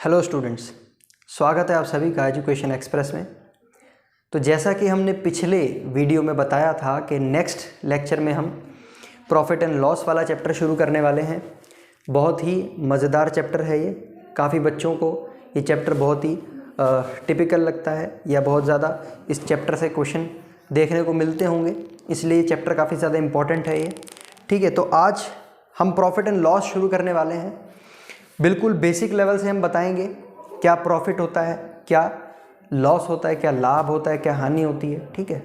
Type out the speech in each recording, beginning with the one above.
Hello students, स्वागत है आप सभी का एजुकेशन एक्सप्रेस में। तो जैसा कि हमने पिछले वीडियो में बताया था कि नेक्स्ट लेक्चर में हम प्रॉफिट एंड लॉस वाला चैप्टर शुरू करने वाले हैं। बहुत ही मज़ेदार चैप्टर है ये। काफ़ी बच्चों को ये चैप्टर बहुत ही टिपिकल लगता है या बहुत ज़्यादा इस चैप्टर से क्वेश्चन देखने को मिलते होंगे, इसलिए ये चैप्टर काफ़ी ज़्यादा इम्पॉर्टेंट है ये। ठीक है, तो आज हम प्रॉफिट एंड लॉस शुरू करने वाले हैं। बिल्कुल बेसिक लेवल से हम बताएंगे क्या प्रॉफिट होता है, क्या लॉस होता है, क्या लाभ होता है, क्या हानि होती है। ठीक है,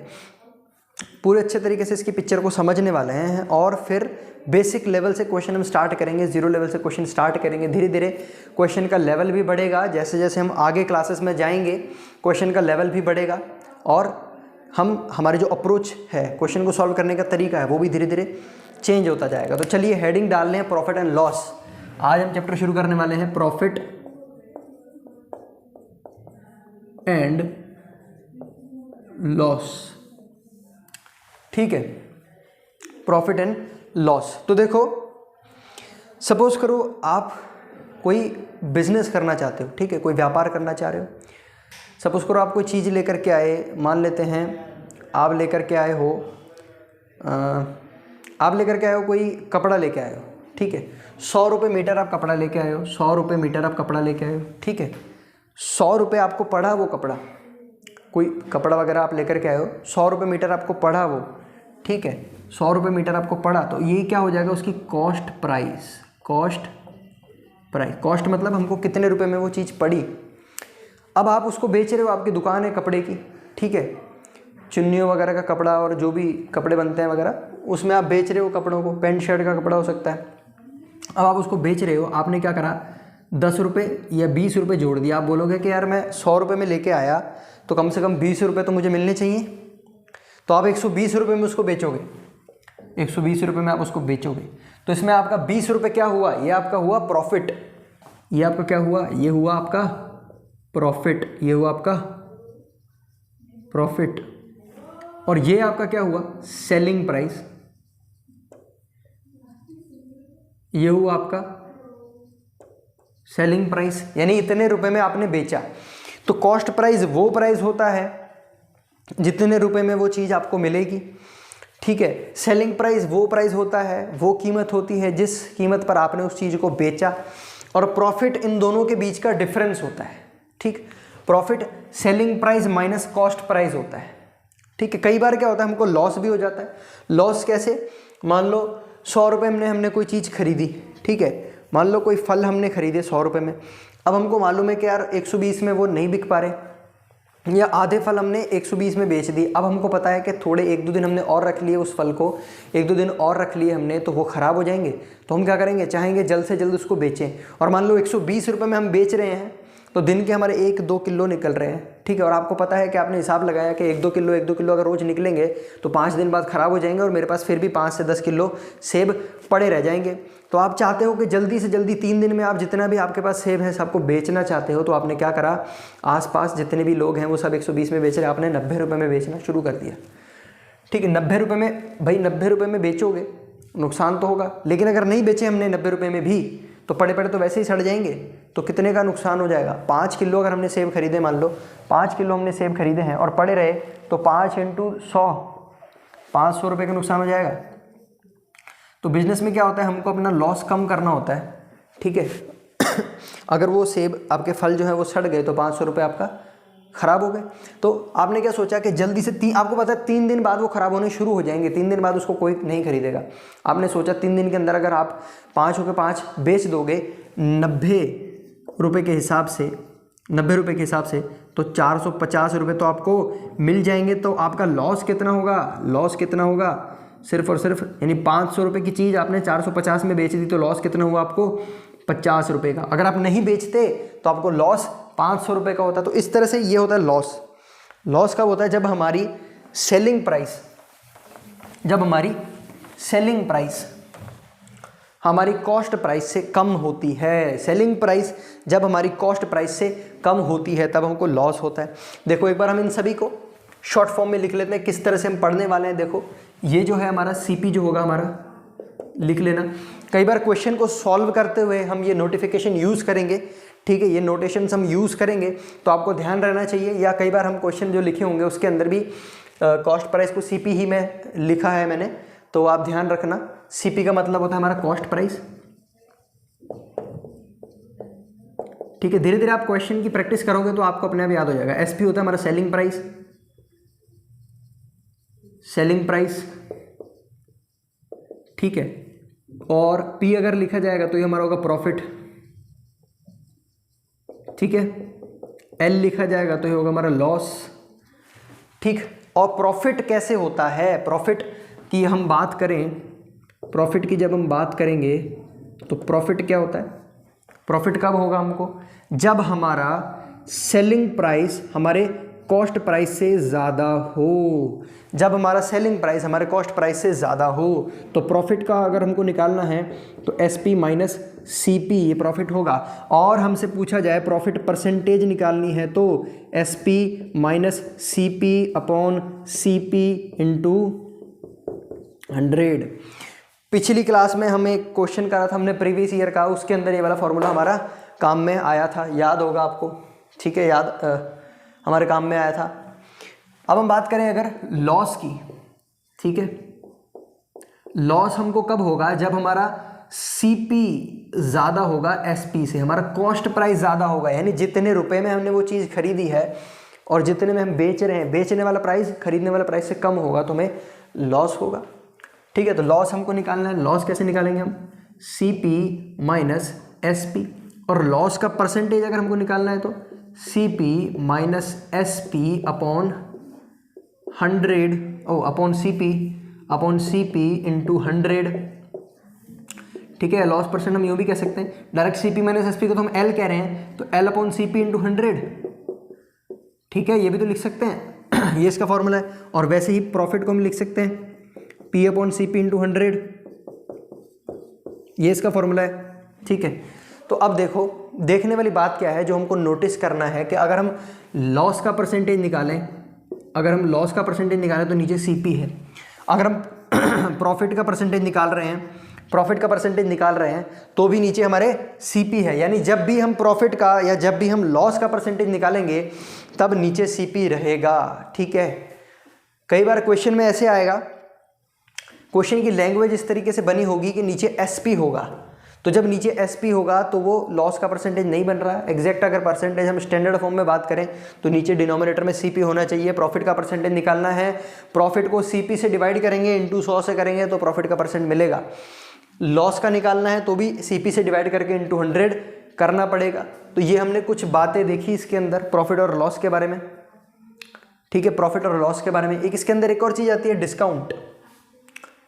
पूरे अच्छे तरीके से इसकी पिक्चर को समझने वाले हैं और फिर बेसिक लेवल से क्वेश्चन हम स्टार्ट करेंगे, जीरो लेवल से क्वेश्चन स्टार्ट करेंगे। धीरे धीरे क्वेश्चन का लेवल भी बढ़ेगा, जैसे जैसे हम आगे क्लासेस में जाएंगे क्वेश्चन का लेवल भी बढ़ेगा और हमारे जो अप्रोच है क्वेश्चन को सॉल्व करने का तरीका है वो भी धीरे धीरे चेंज होता जाएगा। तो चलिए हेडिंग डाल लें प्रॉफिट एंड लॉस। आज हम चैप्टर शुरू करने वाले हैं प्रॉफिट एंड लॉस। ठीक है, प्रॉफिट एंड लॉस। तो देखो, सपोज करो आप कोई बिजनेस करना चाहते हो। ठीक है, कोई व्यापार करना चाह रहे हो। सपोज करो आप कोई चीज़ लेकर के आए, मान लेते हैं आप लेकर के आए हो कोई कपड़ा लेके आए हो। ठीक है, 100 रुपये मीटर आप कपड़ा लेके आए हो, 100 रुपये मीटर आप कपड़ा लेके आए हो। ठीक है, 100 रुपये आपको पड़ा वो कपड़ा, कोई कपड़ा वगैरह आप लेकर के आए हो, 100 रुपये मीटर आपको पड़ा वो। ठीक है, 100 रुपये मीटर आपको पड़ा, तो ये क्या हो जाएगा उसकी कॉस्ट प्राइस। कॉस्ट मतलब हमको कितने रुपए में वो चीज़ पड़ी। अब आप उसको बेच रहे हो, आपकी दुकान है कपड़े की। ठीक है, चुन्नियों वगैरह का कपड़ा और जो भी कपड़े बनते हैं वगैरह, उसमें आप बेच रहे हो कपड़ों को। पैंट शर्ट का कपड़ा हो सकता है। अब आप उसको बेच रहे हो, आपने क्या करा, 10 रुपये या 20 रुपये जोड़ दिया। आप बोलोगे कि यार मैं 100 रुपये में लेके आया तो कम से कम 20 रुपये तो मुझे मिलने चाहिए। तो आप 120 रुपये में उसको बेचोगे, 120 रुपये में आप उसको बेचोगे। तो इसमें आपका 20 रुपये क्या हुआ, ये आपका हुआ प्रॉफिट। ये आपका क्या हुआ, ये हुआ आपका प्रॉफिट। ये हुआ आपका प्रॉफिट। और ये आपका क्या हुआ, सेलिंग प्राइस। ये हुआ आपका सेलिंग प्राइस, यानी इतने रुपए में आपने बेचा। तो कॉस्ट प्राइस वो प्राइस होता है जितने रुपए में वो चीज़ आपको मिलेगी। ठीक है, सेलिंग प्राइस वो प्राइस होता है, वो कीमत होती है जिस कीमत पर आपने उस चीज़ को बेचा। और प्रॉफिट इन दोनों के बीच का डिफरेंस होता है। ठीक, profit selling price minus cost price होता है। ठीक है, कई बार क्या होता है हमको लॉस भी हो जाता है। लॉस कैसे, मान लो 100 रुपये में हमने कोई चीज़ खरीदी। ठीक है, मान लो कोई फल हमने खरीदे 100 रुपये में। अब हमको मालूम है कि यार 120 में वो नहीं बिक पा रहे, या आधे फल हमने 120 में बेच दिए। अब हमको पता है कि थोड़े 1-2 दिन हमने और रख लिए उस फल को, 1-2 दिन और रख लिए हमने तो वो ख़राब हो जाएंगे। तो हम क्या करेंगे, चाहेंगे जल्द से जल्द उसको बेचें। और मान लो 120 रुपये में हम बेच रहे हैं तो दिन के हमारे 1-2 किलो निकल रहे हैं। ठीक है, और आपको पता है कि आपने हिसाब लगाया कि 1-2 किलो अगर रोज़ निकलेंगे तो 5 दिन बाद ख़राब हो जाएंगे और मेरे पास फिर भी 5 से 10 किलो सेब पड़े रह जाएंगे। तो आप चाहते हो कि जल्दी से जल्दी 3 दिन में आप जितना भी आपके पास सेब है सबको बेचना चाहते हो। तो आपने क्या करा, आसपास जितने भी लोग हैं वो सब 120 में बेच रहे हैं, आपने 90 रुपये में बेचना शुरू कर दिया। ठीक है, 90 रुपये में, भाई 90 रुपये में बेचोगे नुकसान तो होगा, लेकिन अगर नहीं बेचे हमने 90 रुपये में भी तो पड़े पड़े तो वैसे ही सड़ जाएंगे। तो कितने का नुकसान हो जाएगा, 5 किलो अगर हमने सेब खरीदे, मान लो 5 किलो हमने सेब खरीदे हैं और पड़े रहे, तो 5 × 100, 500 रुपये का नुकसान हो जाएगा। तो बिजनेस में क्या होता है, हमको अपना लॉस कम करना होता है। ठीक है, अगर वो सेब आपके फल जो है वो सड़ गए तो 500 रुपये आपका ख़राब हो गए। तो आपने क्या सोचा कि जल्दी से आपको पता है 3 दिन बाद वो ख़राब होने शुरू हो जाएंगे, 3 दिन बाद उसको कोई नहीं खरीदेगा। आपने सोचा 3 दिन के अंदर अगर आप 5 के 5 बेच दोगे 90 रुपये के हिसाब से, 90 रुपये के हिसाब से, तो 450 रुपये तो आपको मिल जाएंगे। तो आपका लॉस कितना होगा, लॉस कितना होगा, सिर्फ और सिर्फ, यानी 500 रुपये की चीज़ आपने 450 में बेच दी तो लॉस कितना हुआ आपको, 50 रुपये का। अगर आप नहीं बेचते तो आपको लॉस 500 रुपये का होता। तो इस तरह से ये होता है लॉस। लॉस कब होता है, जब हमारी सेलिंग प्राइस हमारी कॉस्ट प्राइस से कम होती है। सेलिंग प्राइस जब हमारी कॉस्ट प्राइस से कम होती है तब हमको लॉस होता है। देखो एक बार हम इन सभी को शॉर्ट फॉर्म में लिख लेते हैं, किस तरह से हम पढ़ने वाले हैं। देखो ये जो है हमारा सीपी जो होगा हमारा, लिख लेना, कई बार क्वेश्चन को सॉल्व करते हुए हम ये नोटिफिकेशन यूज़ करेंगे, ठीक है, ये नोटेशंस हम यूज़ करेंगे, तो आपको ध्यान रहना चाहिए। या कई बार हम क्वेश्चन जो लिखे होंगे उसके अंदर भी कॉस्ट प्राइस को सीपी ही में लिखा है मैंने, तो आप ध्यान रखना। सीपी का मतलब होता है हमारा कॉस्ट प्राइस, ठीक है। धीरे धीरे आप क्वेश्चन की प्रैक्टिस करोगे तो आपको अपने आप याद हो जाएगा। एसपी होता है हमारा सेलिंग प्राइस, सेलिंग प्राइस, ठीक है। और पी अगर लिखा जाएगा तो ये हमारा होगा प्रॉफिट, ठीक है। एल लिखा जाएगा तो ये होगा हमारा लॉस, ठीक। और प्रॉफिट कैसे होता है, प्रॉफिट की हम बात करें, प्रॉफिट की जब हम बात करेंगे तो प्रॉफिट क्या होता है, प्रॉफिट कब होगा हमको, जब हमारा सेलिंग प्राइस हमारे कॉस्ट प्राइस से ज़्यादा हो, जब हमारा सेलिंग प्राइस हमारे कॉस्ट प्राइस से ज़्यादा हो। तो प्रॉफिट का अगर हमको निकालना है तो एसपी माइनस सीपी ये प्रॉफिट होगा। और हमसे पूछा जाए प्रॉफिट परसेंटेज निकालनी है तो SP minus CP upon CP into 100। पिछली क्लास में हमें एक क्वेश्चन करा था हमने प्रीवियस ईयर का, उसके अंदर ये वाला फॉर्मूला हमारा काम में आया था, याद होगा आपको, ठीक है, याद हमारे काम में आया था। अब हम बात करें अगर लॉस की, ठीक है, लॉस हमको कब होगा, जब हमारा सीपी ज़्यादा होगा एसपी से, हमारा कॉस्ट प्राइस ज़्यादा होगा, यानी जितने रुपए में हमने वो चीज़ खरीदी है और जितने में हम बेच रहे हैं, बेचने वाला प्राइस खरीदने वाला प्राइस से कम होगा तो हमें लॉस होगा, ठीक है। तो लॉस हमको निकालना है, लॉस कैसे निकालेंगे हम, सीपी माइनस एसपी। और लॉस का परसेंटेज अगर हमको निकालना है तो CP minus SP upon 100 upon CP into 100, ठीक है। लॉस परसेंट हम यूँ भी कह सकते हैं, डायरेक्ट सीपी माइनस एसपी को तो हम एल कह रहे हैं तो एल अपॉन सीपी इंटू 100, ठीक है, ये भी तो लिख सकते हैं ये इसका फॉर्मूला है। और वैसे ही प्रॉफिट को हम लिख सकते हैं पी अपॉन सीपी इंटू 100, ये इसका फॉर्मूला है, ठीक है। तो अब देखो, देखने वाली बात क्या है, जो हमको नोटिस करना है कि अगर हम लॉस का परसेंटेज निकालें, अगर हम लॉस का परसेंटेज निकालें तो नीचे सीपी है। अगर हम प्रॉफिट का परसेंटेज निकाल रहे हैं, प्रॉफिट का परसेंटेज निकाल रहे हैं तो भी नीचे हमारे सीपी है। यानी जब भी हम प्रॉफिट का या जब भी हम लॉस का परसेंटेज निकालेंगे तब नीचे सीपी रहेगा, ठीक है। कई बार क्वेश्चन में ऐसे आएगा, क्वेश्चन की लैंग्वेज इस तरीके से बनी होगी कि नीचे एसपी होगा, तो जब नीचे एसपी होगा तो वो लॉस का परसेंटेज नहीं बन रहा है। एग्जैक्ट अगर परसेंटेज हम स्टैंडर्ड फॉर्म में बात करें तो नीचे डिनोमिनेटर में सीपी होना चाहिए। प्रॉफिट का परसेंटेज निकालना है, प्रॉफिट को सीपी से डिवाइड करेंगे, इंटू 100 से करेंगे तो प्रॉफिट का परसेंट मिलेगा। लॉस का निकालना है तो भी सीपी से डिवाइड करके इंटू 100 करना पड़ेगा। तो ये हमने कुछ बातें देखी इसके अंदर प्रॉफिट और लॉस के बारे में, ठीक है, प्रॉफिट और लॉस के बारे में। एक इसके अंदर एक और चीज़ आती है डिस्काउंट,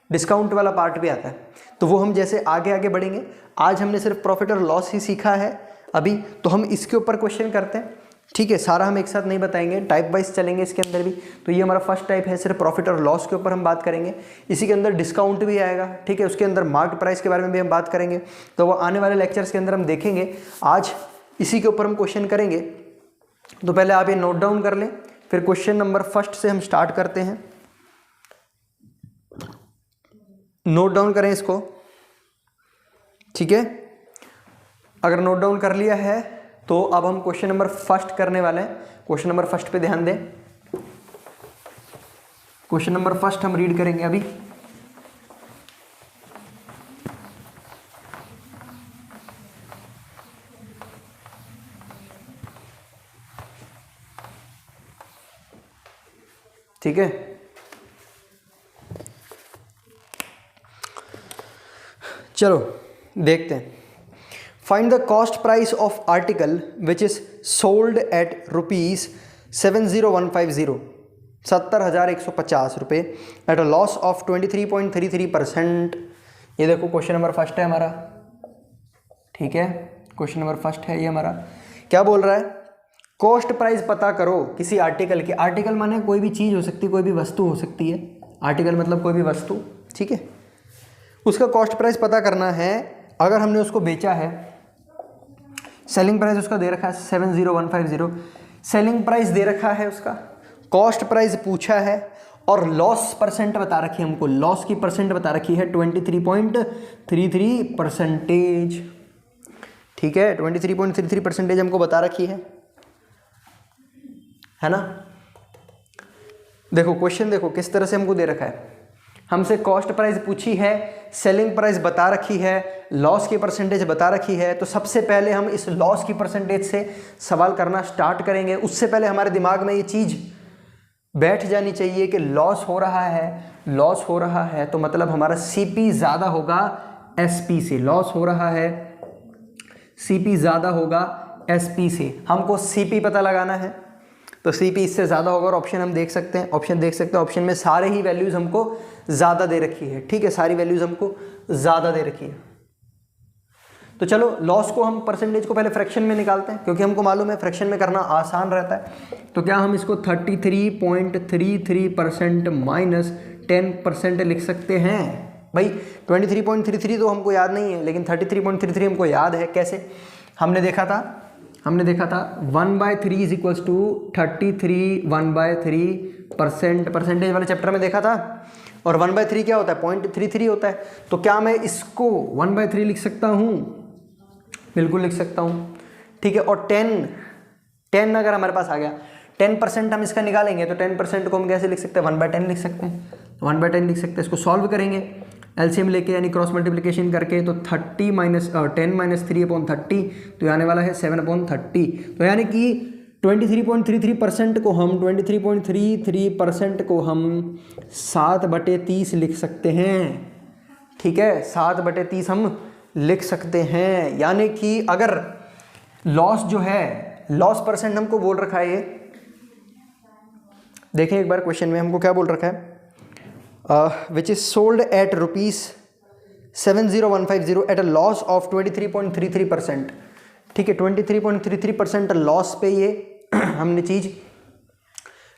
डिस्काउंट वाला पार्ट भी आता है, तो वो हम जैसे आगे आगे बढ़ेंगे। आज हमने सिर्फ प्रॉफिट और लॉस ही सीखा है अभी, तो हम इसके ऊपर क्वेश्चन करते हैं, ठीक है। सारा हम एक साथ नहीं बताएंगे, टाइप वाइज चलेंगे इसके अंदर भी। तो ये हमारा फर्स्ट टाइप है, सिर्फ प्रॉफिट और लॉस के ऊपर हम बात करेंगे। इसी के अंदर डिस्काउंट भी आएगा, ठीक है, उसके अंदर मार्केट प्राइस के बारे में भी हम बात करेंगे, तो वो आने वाले लेक्चर्स के अंदर हम देखेंगे। आज इसी के ऊपर हम क्वेश्चन करेंगे, तो पहले आप ये नोट डाउन कर लें, फिर क्वेश्चन नंबर फर्स्ट से हम स्टार्ट करते हैं। नोट डाउन करें इसको, ठीक है। अगर नोट डाउन कर लिया है तो अब हम क्वेश्चन नंबर फर्स्ट करने वाले हैं। क्वेश्चन नंबर फर्स्ट पे ध्यान दें। क्वेश्चन नंबर फर्स्ट हम रीड करेंगे अभी। ठीक है, चलो देखते हैं। Find the cost price of article which is sold at rupees 70150, 70,150 रुपये, एट अ लॉस ऑफ 23.33%। ये देखो क्वेश्चन नंबर फर्स्ट है हमारा, ठीक है, क्वेश्चन नंबर फर्स्ट है ये हमारा। क्या बोल रहा है, कॉस्ट प्राइस पता करो किसी आर्टिकल की। आर्टिकल माने कोई भी चीज़ हो सकती है, कोई भी वस्तु हो सकती है। आर्टिकल मतलब कोई भी वस्तु, ठीक है। उसका कॉस्ट प्राइस पता करना है। अगर हमने उसको बेचा है, सेलिंग प्राइस उसका दे रखा है 70150, सेलिंग प्राइस दे रखा है उसका, कॉस्ट प्राइस पूछा है और लॉस परसेंट बता रखी है हमको, लॉस की परसेंट बता रखी है 23.33%। ठीक है, 23.33% हमको बता रखी है ना। देखो क्वेश्चन देखो किस तरह से हमको दे रखा है, हमसे कॉस्ट प्राइस पूछी है, सेलिंग प्राइस बता रखी है, लॉस की परसेंटेज बता रखी है। तो सबसे पहले हम इस लॉस की परसेंटेज से सवाल करना स्टार्ट करेंगे। उससे पहले हमारे दिमाग में ये चीज़ बैठ जानी चाहिए कि लॉस हो रहा है, लॉस हो रहा है तो मतलब हमारा सीपी ज़्यादा होगा एसपी से। लॉस हो रहा है, सीपी ज़्यादा होगा एसपी से। हमको सीपी पता लगाना है, तो सीपी इससे ज़्यादा होगा। और ऑप्शन हम देख सकते हैं, ऑप्शन देख सकते हैं, ऑप्शन में सारे ही वैल्यूज़ हमको ज़्यादा दे रखी है। ठीक है, सारी वैल्यूज़ हमको ज़्यादा दे रखी है। तो चलो लॉस को हम परसेंटेज को पहले फ्रैक्शन में निकालते हैं, क्योंकि हमको मालूम है फ्रैक्शन में करना आसान रहता है। तो क्या हम इसको 33.33% माइनस 10% लिख सकते हैं? भाई 23.33 तो हमको याद नहीं है, लेकिन 33.33 हमको याद है। कैसे? हमने देखा था 1/3 इज इक्वल्स टू 33 1/3% परसेंटेज वाले चैप्टर में देखा था। और 1/3 क्या होता है? 0.33 होता है। तो क्या मैं इसको 1/3 लिख सकता हूँ? बिल्कुल लिख सकता हूँ। ठीक है, और 10 अगर हमारे पास आ गया, 10% हम इसका निकालेंगे, तो 10% को हम कैसे लिख सकते हैं? 1/10 लिख सकते हैं। 1/10 लिख सकते हैं। इसको सॉल्व करेंगे एलसीएम लेके, यानी क्रॉस मल्टीप्लिकेशन करके, तो 10 - 3/30, तो आने वाला है 7/30। तो यानी कि 23.33% को हम 23.33% को हम 7/30 लिख सकते हैं। ठीक है, 7/30 हम लिख सकते हैं। यानी कि अगर लॉस जो है, लॉस परसेंट हमको बोल रखा है, ये देखें एक बार क्वेश्चन में हमको क्या बोल रखा है, which is sold at ₹70150 at a loss of 23.33%। ठीक है, 23.33% लॉस पे ये हमने चीज़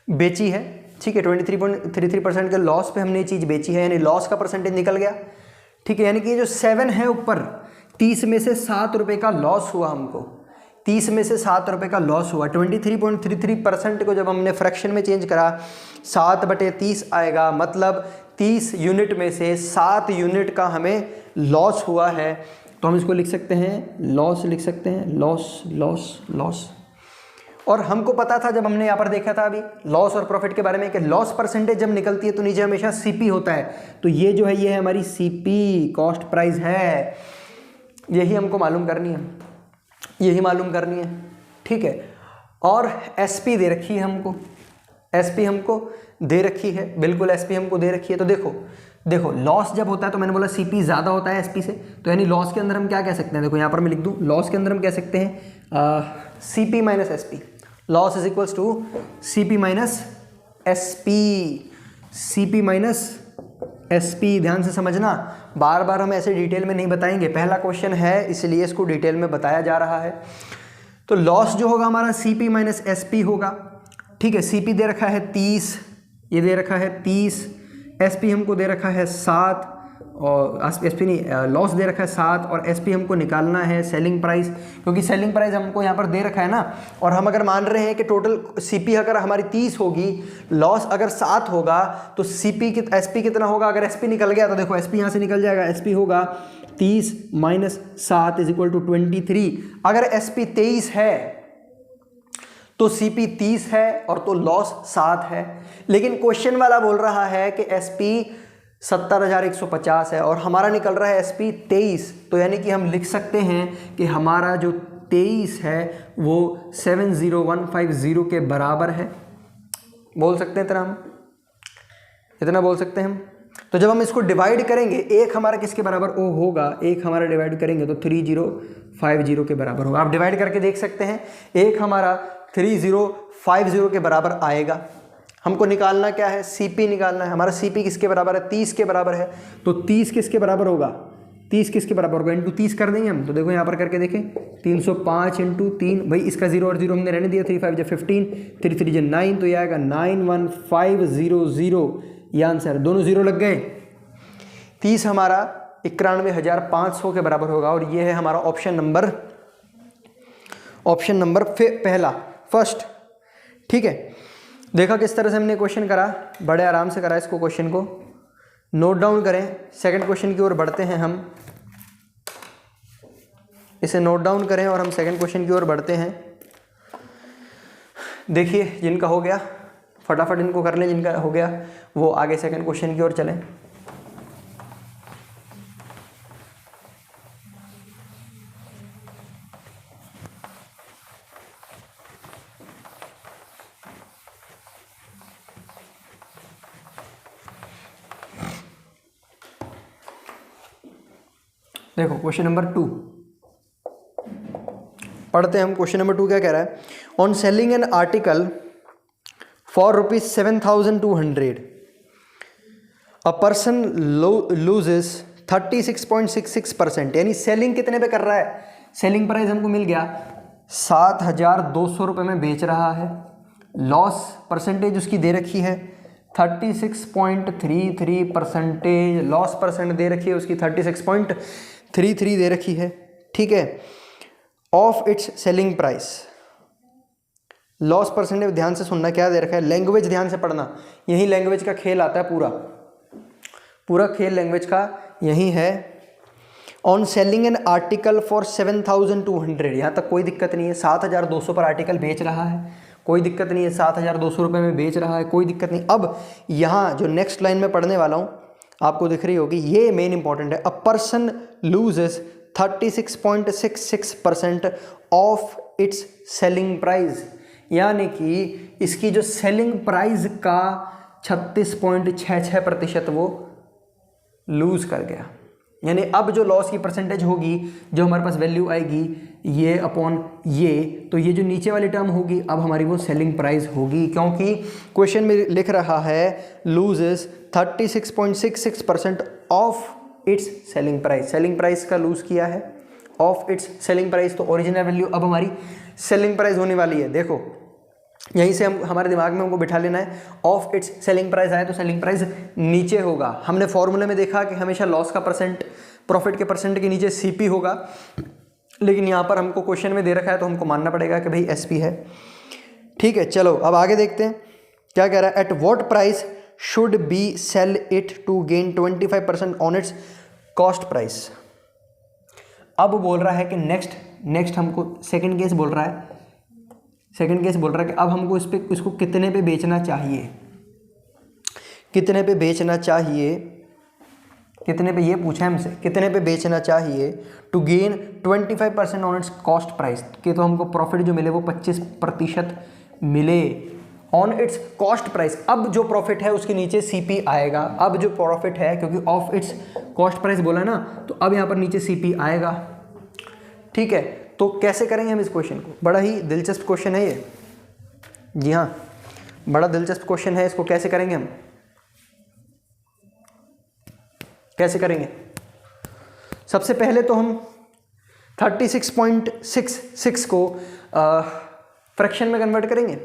बेची है। ठीक है, 23.33% के लॉस पे हमने ये चीज़ बेची है, यानी लॉस का परसेंटेज निकल गया। ठीक है, यानी कि ये जो 7 है ऊपर, 30 में से 7 रुपये का लॉस हुआ हमको, 30 में से 7 रुपये का लॉस हुआ। 23.33% को जब हमने फ्रैक्शन में चेंज करा, 7/30 आएगा, मतलब 30 यूनिट में से 7 यूनिट का हमें लॉस हुआ है। तो हम इसको लिख सकते हैं लॉस, लिख सकते हैं लॉस लॉस लॉस। और हमको पता था जब हमने यहाँ पर देखा था अभी लॉस और प्रॉफिट के बारे में कि लॉस परसेंटेज जब निकलती है तो नीचे हमेशा सीपी होता है। तो ये जो है, ये है हमारी सीपी, कॉस्ट प्राइस है। यही हमको मालूम करनी है, यही मालूम करनी है। ठीक है, और एसपी दे रखी है हमको, एसपी हमको दे रखी है, बिल्कुल एसपी हमको दे रखी है। तो देखो लॉस जब होता है, तो मैंने बोला सीपी ज़्यादा होता है एसपी से, तो यानी लॉस के अंदर हम क्या कह सकते हैं? देखो यहाँ पर मैं लिख दूँ, लॉस के अंदर हम कह सकते हैं CP minus SP. Loss is equals to CP minus SP, CP minus SP. ध्यान से समझना, बार बार हम ऐसे डिटेल में नहीं बताएंगे, पहला क्वेश्चन है इसलिए इसको डिटेल में बताया जा रहा है। तो लॉस जो होगा हमारा सीपी माइनस एसपी होगा। ठीक है, सीपी दे रखा है 30, ये दे रखा है 30, एसपी हमको दे रखा है 7, और एसपी नहीं, लॉस दे रखा है 7, और एसपी हमको निकालना है सेलिंग प्राइस, क्योंकि सेलिंग प्राइस हमको यहाँ पर दे रखा है ना। और हम अगर मान रहे हैं कि टोटल सीपी अगर हमारी 30 होगी, लॉस अगर 7 होगा, तो एसपी कितना होगा? अगर एसपी निकल गया तो देखो एसपी यहाँ से निकल जाएगा, एसपी होगा 30 माइनस 7 इज इक्वल टू 23। अगर एसपी 23 है तो सीपी 30 है और तो लॉस 7 है। लेकिन क्वेश्चन वाला बोल रहा है कि एसपी 70,150 है और हमारा निकल रहा है एसपी 23। तो यानी कि हम लिख सकते हैं कि हमारा जो 23 है वो 70150 के बराबर है। बोल सकते हैं इतना बोल सकते हैं हम। तो जब हम इसको डिवाइड करेंगे, एक हमारा किसके बराबर ओ होगा, एक हमारा डिवाइड करेंगे तो 3050 के बराबर होगा। आप डिवाइड करके देख सकते हैं, एक हमारा 3050 के बराबर आएगा। हमको निकालना क्या है? सीपी निकालना है। हमारा सीपी किसके बराबर है? 30 के बराबर है। तो 30 किसके बराबर होगा? 30 किसके बराबर होगा? इंटू 30 कर देंगे हम। तो देखो यहाँ पर करके देखें, 305 इंटू 3, भाई इसका 0 और 0 हमने रहने दिया, 3 5 15, 3 3 9, तो ये आएगा 91500। ये आंसर, दोनों 0 लग गए। 30 हमारा 91,500 के बराबर होगा। और ये है हमारा ऑप्शन नंबर पहला, फर्स्ट। ठीक है, देखा किस तरह से हमने क्वेश्चन करा, बड़े आराम से करा इसको, क्वेश्चन को नोट डाउन करें। सेकंड क्वेश्चन की ओर बढ़ते हैं हम, इसे नोट डाउन करें और हम सेकंड क्वेश्चन की ओर बढ़ते हैं। देखिए जिनका हो गया फटाफट इनको कर लें, जिनका हो गया वो आगे सेकंड क्वेश्चन की ओर चलें। देखो क्वेश्चन नंबर 2 पढ़ते हैं हम। क्वेश्चन नंबर 2 क्या कह रहा है, on selling an article for ₹7,200 a person loses 36.66%, यानी सेलिंग कितने पे कर रहा है, सेलिंग प्राइस हमको मिल गया 7,200 रुपये में बेच रहा है, लॉस परसेंटेज उसकी दे रखी है 36.33%, लॉस परसेंट दे रखी है उसकी 36.33 दे रखी है, ठीक है। Of its selling price, loss percentage ध्यान से सुनना क्या दे रखा है, लैंग्वेज ध्यान से पढ़ना, यही लैंग्वेज का खेल आता है, पूरा पूरा खेल लैंग्वेज का यही है। On selling an article for 7,200, यहाँ तक कोई दिक्कत नहीं है, 7,200 पर आर्टिकल बेच रहा है, कोई दिक्कत नहीं है, 7,200 रुपये में बेच रहा है, कोई दिक्कत नहीं। अब यहाँ जो नेक्स्ट लाइन में पढ़ने वाला हूँ आपको दिख रही होगी, ये मेन इंपॉर्टेंट है। A person loses 36.66% of its selling price, यानी कि इसकी जो सेलिंग प्राइस का 36.66% वो लूज कर गया, यानी अब जो लॉस की परसेंटेज होगी, जो हमारे पास वैल्यू आएगी ये अपॉन ये, तो ये जो नीचे वाली टर्म होगी अब हमारी वो सेलिंग प्राइस होगी, क्योंकि क्वेश्चन में लिख रहा है loses 36.66% of its selling price, selling price का लूज किया है ऑफ इट्स सेलिंग प्राइस, तो ओरिजिनल वैल्यू अब हमारी सेलिंग प्राइस होने वाली है। देखो यहीं से हम हमारे दिमाग में हमको बिठा लेना है, ऑफ इट्स सेलिंग प्राइस आए तो सेलिंग प्राइस नीचे होगा। हमने फॉर्मूले में देखा कि हमेशा लॉस का परसेंट प्रॉफिट के परसेंट के नीचे सीपी होगा, लेकिन यहाँ पर हमको क्वेश्चन में दे रखा है तो हमको मानना पड़ेगा कि भाई एसपी है, ठीक है। चलो अब आगे देखते हैं क्या कह रहा है, at what price should be sell it to gain 25% on its cost price. अब बोल रहा है कि नेक्स्ट हमको सेकंड केस बोल रहा है, सेकंड केस बोल रहा है कि अब हमको इसको कितने पे बेचना चाहिए, कितने पे बेचना चाहिए, कितने पे, ये पूछा है हमसे कितने पे बेचना चाहिए to gain 25% on its cost price, कि तो हमको प्रॉफिट जो मिले वो 25% मिले ऑन इट्स कॉस्ट प्राइस। अब जो प्रॉफिट है उसके नीचे सीपी आएगा, अब जो प्रॉफिट है क्योंकि ऑफ इट्स कॉस्ट प्राइस बोला ना, तो अब यहाँ पर नीचे सीपी आएगा, ठीक है। तो कैसे करेंगे हम इस क्वेश्चन को, बड़ा ही दिलचस्प क्वेश्चन है ये, जी हाँ बड़ा दिलचस्प क्वेश्चन है, इसको कैसे करेंगे हम, कैसे करेंगे। सबसे पहले तो हम 36.66 को फ्रैक्शन में कन्वर्ट करेंगे,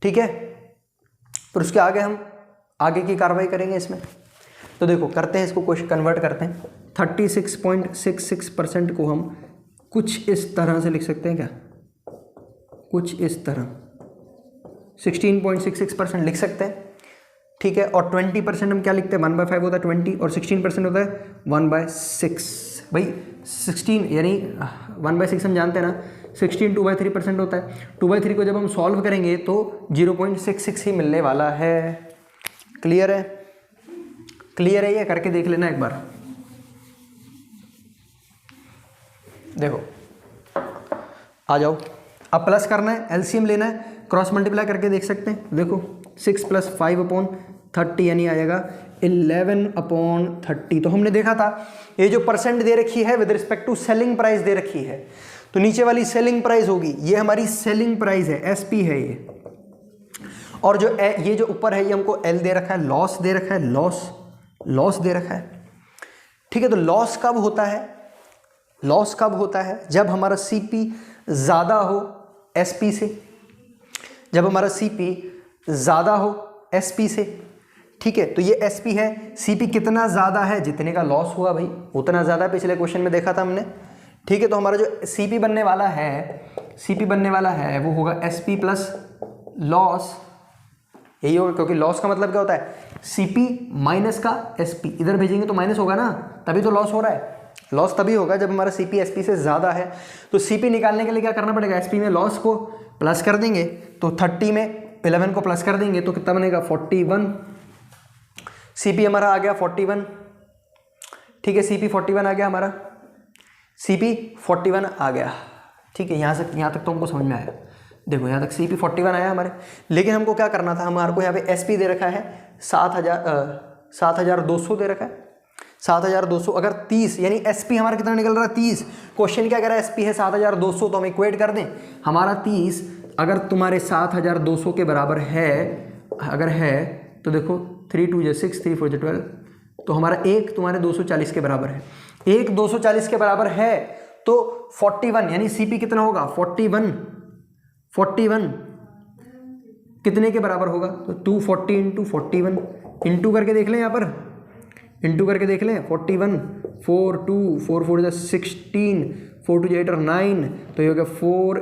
ठीक है, फिर उसके आगे हम आगे की कार्रवाई करेंगे इसमें। तो देखो करते हैं इसको, क्वेश्चन कन्वर्ट करते हैं। 36.66% को हम कुछ इस तरह से लिख सकते हैं क्या, कुछ इस तरह 16.66% लिख सकते हैं, ठीक है। और 20% हम क्या लिखते हैं, 1/5 होता है 20, और 16% होता है 1/6। भाई 16 यानी 1/6 हम जानते हैं ना, 16 2/3% होता है, 2/3 को जब हम सॉल्व करेंगे तो 0.66 ही मिलने वाला है। क्लियर है, क्लियर है, ये करके देख लेना एक बार। देखो आ जाओ, अब प्लस करना है, एलसीएम लेना है, क्रॉस मल्टीप्लाई करके देख सकते हैं। देखो 6 + 5/30 यानी आएगा 11/30। तो हमने देखा था ये जो परसेंट दे रखी है with respect to selling price दे रखी है, तो नीचे वाली सेलिंग प्राइस होगी, ये हमारी सेलिंग प्राइस है, एसपी है ये, और जो ये जो ऊपर है ये हमको एल दे रखा है, लॉस दे रखा है, लॉस दे रखा है, ठीक है। तो लॉस कब होता है, लॉस कब होता है, जब हमारा सीपी ज़्यादा हो एसपी से, जब हमारा सीपी ज़्यादा हो एसपी से, ठीक है। तो ये एसपी है, सीपी कितना ज़्यादा है, जितने का लॉस हुआ भाई उतना ज़्यादा है, पिछले क्वेश्चन में देखा था हमने, ठीक है। तो हमारा जो सीपी बनने वाला है, सीपी बनने वाला है वो होगा एसपी + लॉस यही होगा, क्योंकि लॉस का मतलब क्या होता है, सीपी माइनस का एसपी, इधर भेजेंगे तो माइनस होगा ना, तभी तो लॉस हो रहा है। लॉस तभी होगा जब हमारा सीपी एसपी से ज़्यादा है। तो सीपी निकालने के लिए क्या करना पड़ेगा, एसपी में लॉस को प्लस कर देंगे, तो 30 में 11 को प्लस कर देंगे तो कितना बनेगा 41। सीपी हमारा आ गया 41, ठीक है, सीपी 41 आ गया हमारा, सीपी 41 आ गया, ठीक है। यहाँ तक तो हमको समझ में आया। देखो यहाँ तक सीपी 41 आया हमारे, लेकिन हमको क्या करना था, हमारे को यहाँ पे एसपी दे रखा है 7200 दे रखा है 7200। अगर 30 यानी एसपी हमारा कितना निकल रहा है 30, क्वेश्चन क्या कह रहा है, एसपी है 7200, तो हम इक्वेट कर दें हमारा 30 अगर तुम्हारे 7200 के बराबर है, अगर है तो देखो 3 2 6 3 4 12, तो हमारा एक तुम्हारे 240 के बराबर है, एक 240 के बराबर है तो 41 यानी सीपी कितना होगा 41 कितने के बराबर होगा, तो 240 इंटू 41 इंटू करके देख लें, यहाँ पर इंटू करके देख लें 41 4 2 4 4 16 4 2 8 और 9, तो ये हो गया 4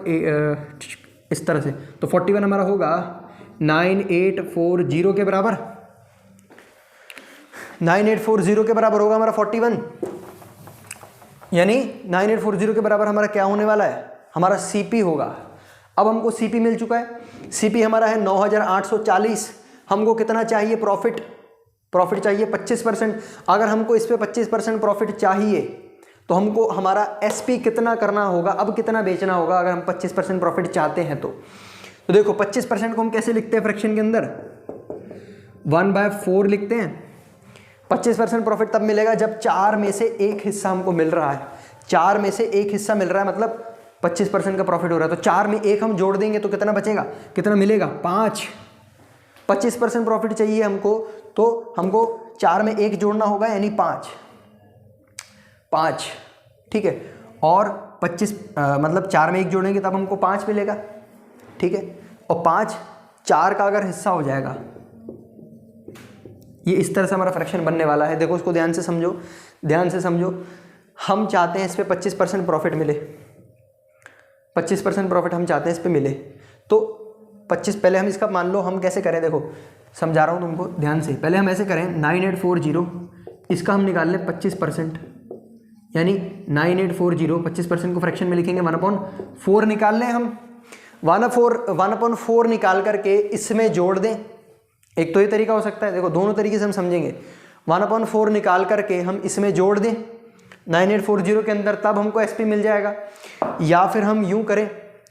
इस तरह से, तो 41 हमारा होगा 9840 के बराबर, 9840 के बराबर होगा हमारा 41, यानी 9840 के बराबर हमारा क्या होने वाला है, हमारा सीपी होगा। अब हमको सीपी मिल चुका है, सीपी हमारा है 9840, हमको कितना चाहिए प्रॉफिट चाहिए 25%। अगर हमको इस पे 25% प्रॉफिट चाहिए तो हमको हमारा एसपी कितना करना होगा, अब कितना बेचना होगा अगर हम 25% प्रॉफिट चाहते हैं तो देखो 25% को हम कैसे लिखते हैं फ्रैक्शन के अंदर, 1/4 लिखते हैं। 25% प्रॉफिट तब मिलेगा जब 4 में से एक हिस्सा हमको मिल रहा है, 4 में से एक हिस्सा मिल रहा है मतलब 25% का प्रॉफिट हो रहा है, तो 4 में एक हम जोड़ देंगे तो कितना बचेगा, कितना मिलेगा 5। 25% प्रॉफिट चाहिए हमको, तो हमको 4 में एक जोड़ना होगा यानी 5, ठीक है, और 25 मतलब 4 में एक जोड़ेंगे तब हमको 5 मिलेगा, ठीक है, और 5 4 का अगर हिस्सा हो जाएगा, ये इस तरह से हमारा फ्रैक्शन बनने वाला है। देखो उसको ध्यान से समझो, हम चाहते हैं इस पे 25% प्रॉफिट मिले, 25% प्रॉफिट हम चाहते हैं इस पे मिले, तो 25 पहले हम इसका मान लो हम कैसे करें, देखो समझा रहा हूँ तुमको ध्यान से, पहले हम ऐसे करें 9840 इसका हम निकाल लें 25%, यानी 9840 25% को फ्रैक्शन में लिखेंगे 1/4 निकाल लें हम, 1/4 निकाल करके इसमें जोड़ दें। एक तो ये तरीका हो सकता है, देखो दोनों तरीके से हम समझेंगे, 1/4 निकाल करके हम इसमें जोड़ दें 9840 के अंदर, तब हमको एसपी मिल जाएगा, या फिर हम यूं करें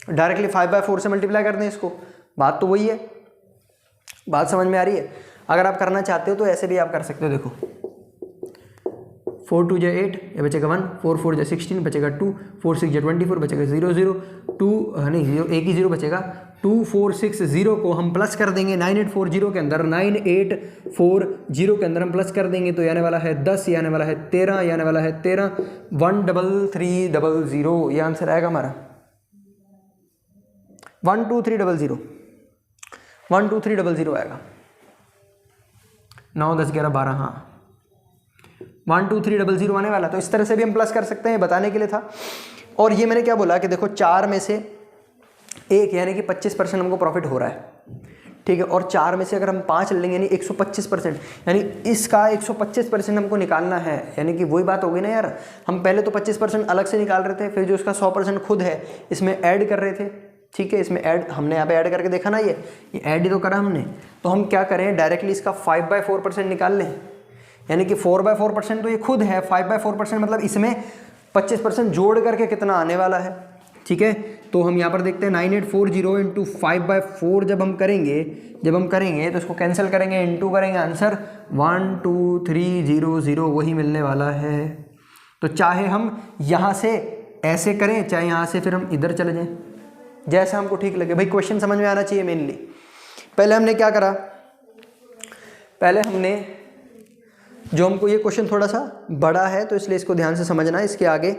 डायरेक्टली 5/4 से मल्टीप्लाई कर दें इसको। बात तो वही है, बात समझ में आ रही है। अगर आप करना चाहते हो तो ऐसे भी आप कर सकते हो, देखो 4 2 8 ये बचेगा 1, 4 4 16 बचेगा 2, 4 6 24 बचेगा 0 0 2 नहीं 0 एक ही 0 बचेगा, 2460 को हम प्लस कर देंगे 9840 के अंदर, 9840 के अंदर हम प्लस कर देंगे तो ये आने वाला है 10, ये आने वाला है 13, ये आने वाला है 13, 13300 ये आंसर आएगा हमारा, 12300 आएगा, 9 10 11 12, हाँ 12300 आने वाला। तो इस तरह से भी हम प्लस कर सकते हैं, बताने के लिए था। और ये मैंने क्या बोला कि देखो 4 में से एक यानी कि 25% हमको प्रॉफिट हो रहा है, ठीक है, और 4 में से अगर हम 5 लेंगे यानी 125%, यानी इसका 125% हमको निकालना है, यानी कि वही बात हो गई ना यार, हम पहले तो 25% अलग से निकाल रहे थे, फिर जो इसका 100% खुद है इसमें ऐड कर रहे थे, ठीक है, इसमें ऐड हमने यहाँ पे ऐड करके देखा ना, ये ऐड ही तो करा हमने। तो हम क्या करें, डायरेक्टली इसका 5/4% निकाल लें, यानी कि 4/4% तो ये खुद है, 5/4% मतलब इसमें 25% जोड़ करके कितना आने वाला है, ठीक है। तो हम यहाँ पर देखते हैं 9840 इंटू 5/4 जब हम करेंगे तो इसको कैंसिल करेंगे, इंटू करेंगे, आंसर 12300 वही मिलने वाला है। तो चाहे हम यहाँ से ऐसे करें, चाहे यहाँ से फिर हम इधर चले जाएं, जैसा हमको ठीक लगे। भाई क्वेश्चन समझ में आना चाहिए मेनली। पहले हमने क्या करा, पहले हमने जो हमको ये क्वेश्चन थोड़ा सा बड़ा है तो इसलिए इसको ध्यान से समझना। इसके आगे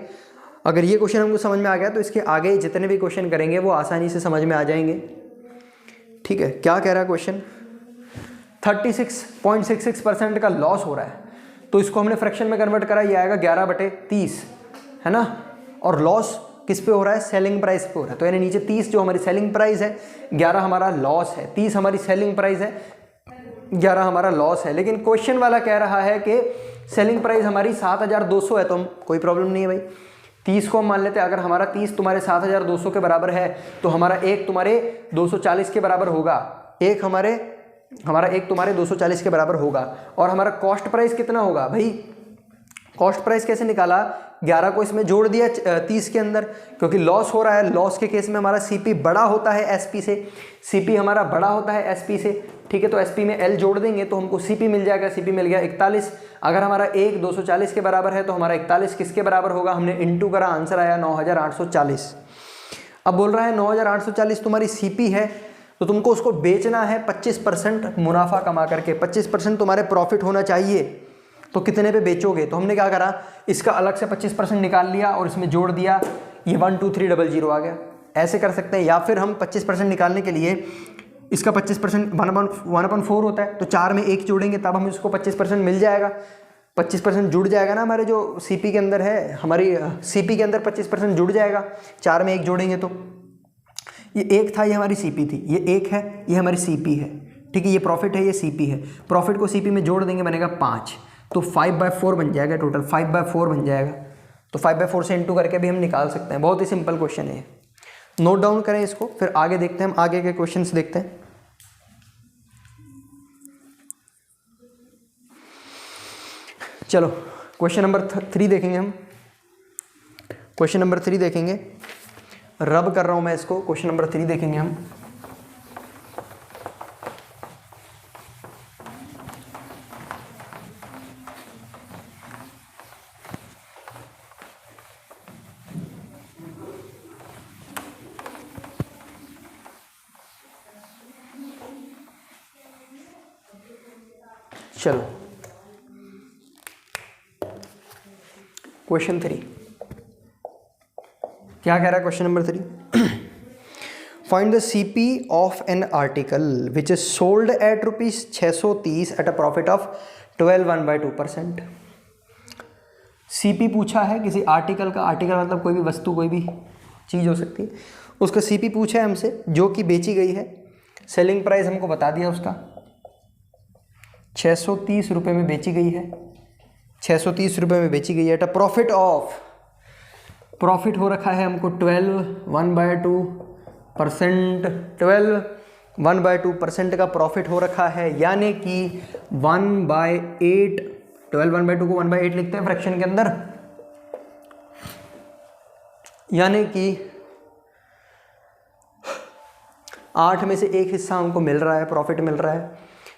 अगर ये क्वेश्चन हमको समझ में आ गया तो इसके आगे जितने भी क्वेश्चन करेंगे वो आसानी से समझ में आ जाएंगे, ठीक है। क्या कह रहा है क्वेश्चन, 36.66% का लॉस हो रहा है, तो इसको हमने फ्रैक्शन में कन्वर्ट करा, ये आएगा 11/30, है ना, और लॉस किस पे हो रहा है, सेलिंग प्राइस पे हो रहा है। तो यानी नीचे 30 जो हमारी सेलिंग प्राइस है, 11 हमारा लॉस है। 30 हमारी सेलिंग प्राइस है, 11 हमारा लॉस है। लेकिन क्वेश्चन वाला कह रहा है कि सेलिंग प्राइस हमारी 7200 है, तो हम कोई प्रॉब्लम नहीं है भाई, 30 को हम मान लेते हैं। अगर हमारा 30 तुम्हारे 7200 के बराबर है तो हमारा एक तुम्हारे 240 के बराबर होगा, हमारा एक तुम्हारे 240 के बराबर होगा। और हमारा कॉस्ट प्राइस कितना होगा भाई, कॉस्ट प्राइस कैसे निकाला, 11 को इसमें जोड़ दिया 30 के अंदर, क्योंकि लॉस हो रहा है। लॉस के केस में हमारा सीपी बड़ा होता है एसपी से, सीपी हमारा बड़ा होता है एसपी से, ठीक है। तो एसपी में एल जोड़ देंगे तो हमको सीपी मिल जाएगा, सीपी मिल गया 41। अगर हमारा एक 240 के बराबर है तो हमारा 41 किसके बराबर होगा, हमने इंटू करा, आंसर आया 9840। अब बोल रहा है 9840 तुम्हारी सीपी है, तो तुमको उसको बेचना है 25% मुनाफा कमा करके, 25% तुम्हारे प्रॉफिट होना चाहिए। तो कितने पे बेचोगे, तो हमने क्या करा, इसका अलग से 25% निकाल लिया और इसमें जोड़ दिया, ये 12300 आ गया। ऐसे कर सकते हैं, या फिर हम 25% निकालने के लिए इसका 25% 1/4 होता है, तो 4 में 1 जोड़ेंगे तब हम इसको 25% मिल जाएगा। 25% जुड़ जाएगा ना हमारे जो सीपी के अंदर है, हमारी सीपी के अंदर 25% जुड़ जाएगा, 4 में 1 जोड़ेंगे तो ये 1 था, ये हमारी सीपी थी, ये 1 है, ये हमारी सीपी है, ठीक है। ये प्रॉफिट है, ये सीपी है। प्रॉफिट को सीपी में जोड़ देंगे, बनेगा 5, तो 5/4 बन जाएगा, टोटल 5/4 बन जाएगा। तो 5/4 से इंटू करके भी हम निकाल सकते हैं। बहुत ही सिंपल क्वेश्चन है, नोट डाउन करें इसको, फिर आगे देखते हैं, हम आगे के क्वेश्चंस देखते हैं। चलो क्वेश्चन नंबर 3 देखेंगे हम। क्वेश्चन नंबर 3 देखेंगे, रब कर रहा हूं मैं इसको, क्वेश्चन नंबर 3 देखेंगे हम। चलो क्वेश्चन 3 क्या कह रहा है, question number 3, find the CP of an article which is sold at ₹630 at a profit of 12 1/2%। CP पूछा है किसी आर्टिकल का, आर्टिकल मतलब कोई भी वस्तु, कोई भी चीज़ हो सकती है, उसका सीपी पूछा है हमसे जो कि बेची गई है। सेलिंग प्राइस हमको बता दिया उसका, 630 रुपये में बेची गई है, 630 रुपये में बेची गई है। At a profit of, profit हो रखा है हमको 12 1/2%, 12 1/2% का प्रॉफिट हो रखा है, यानी कि 1/8, 12 1/2 को 1/8 लिखते हैं फ्रैक्शन के अंदर, यानी कि 8 में से 1 हिस्सा हमको मिल रहा है, प्रॉफिट मिल रहा है।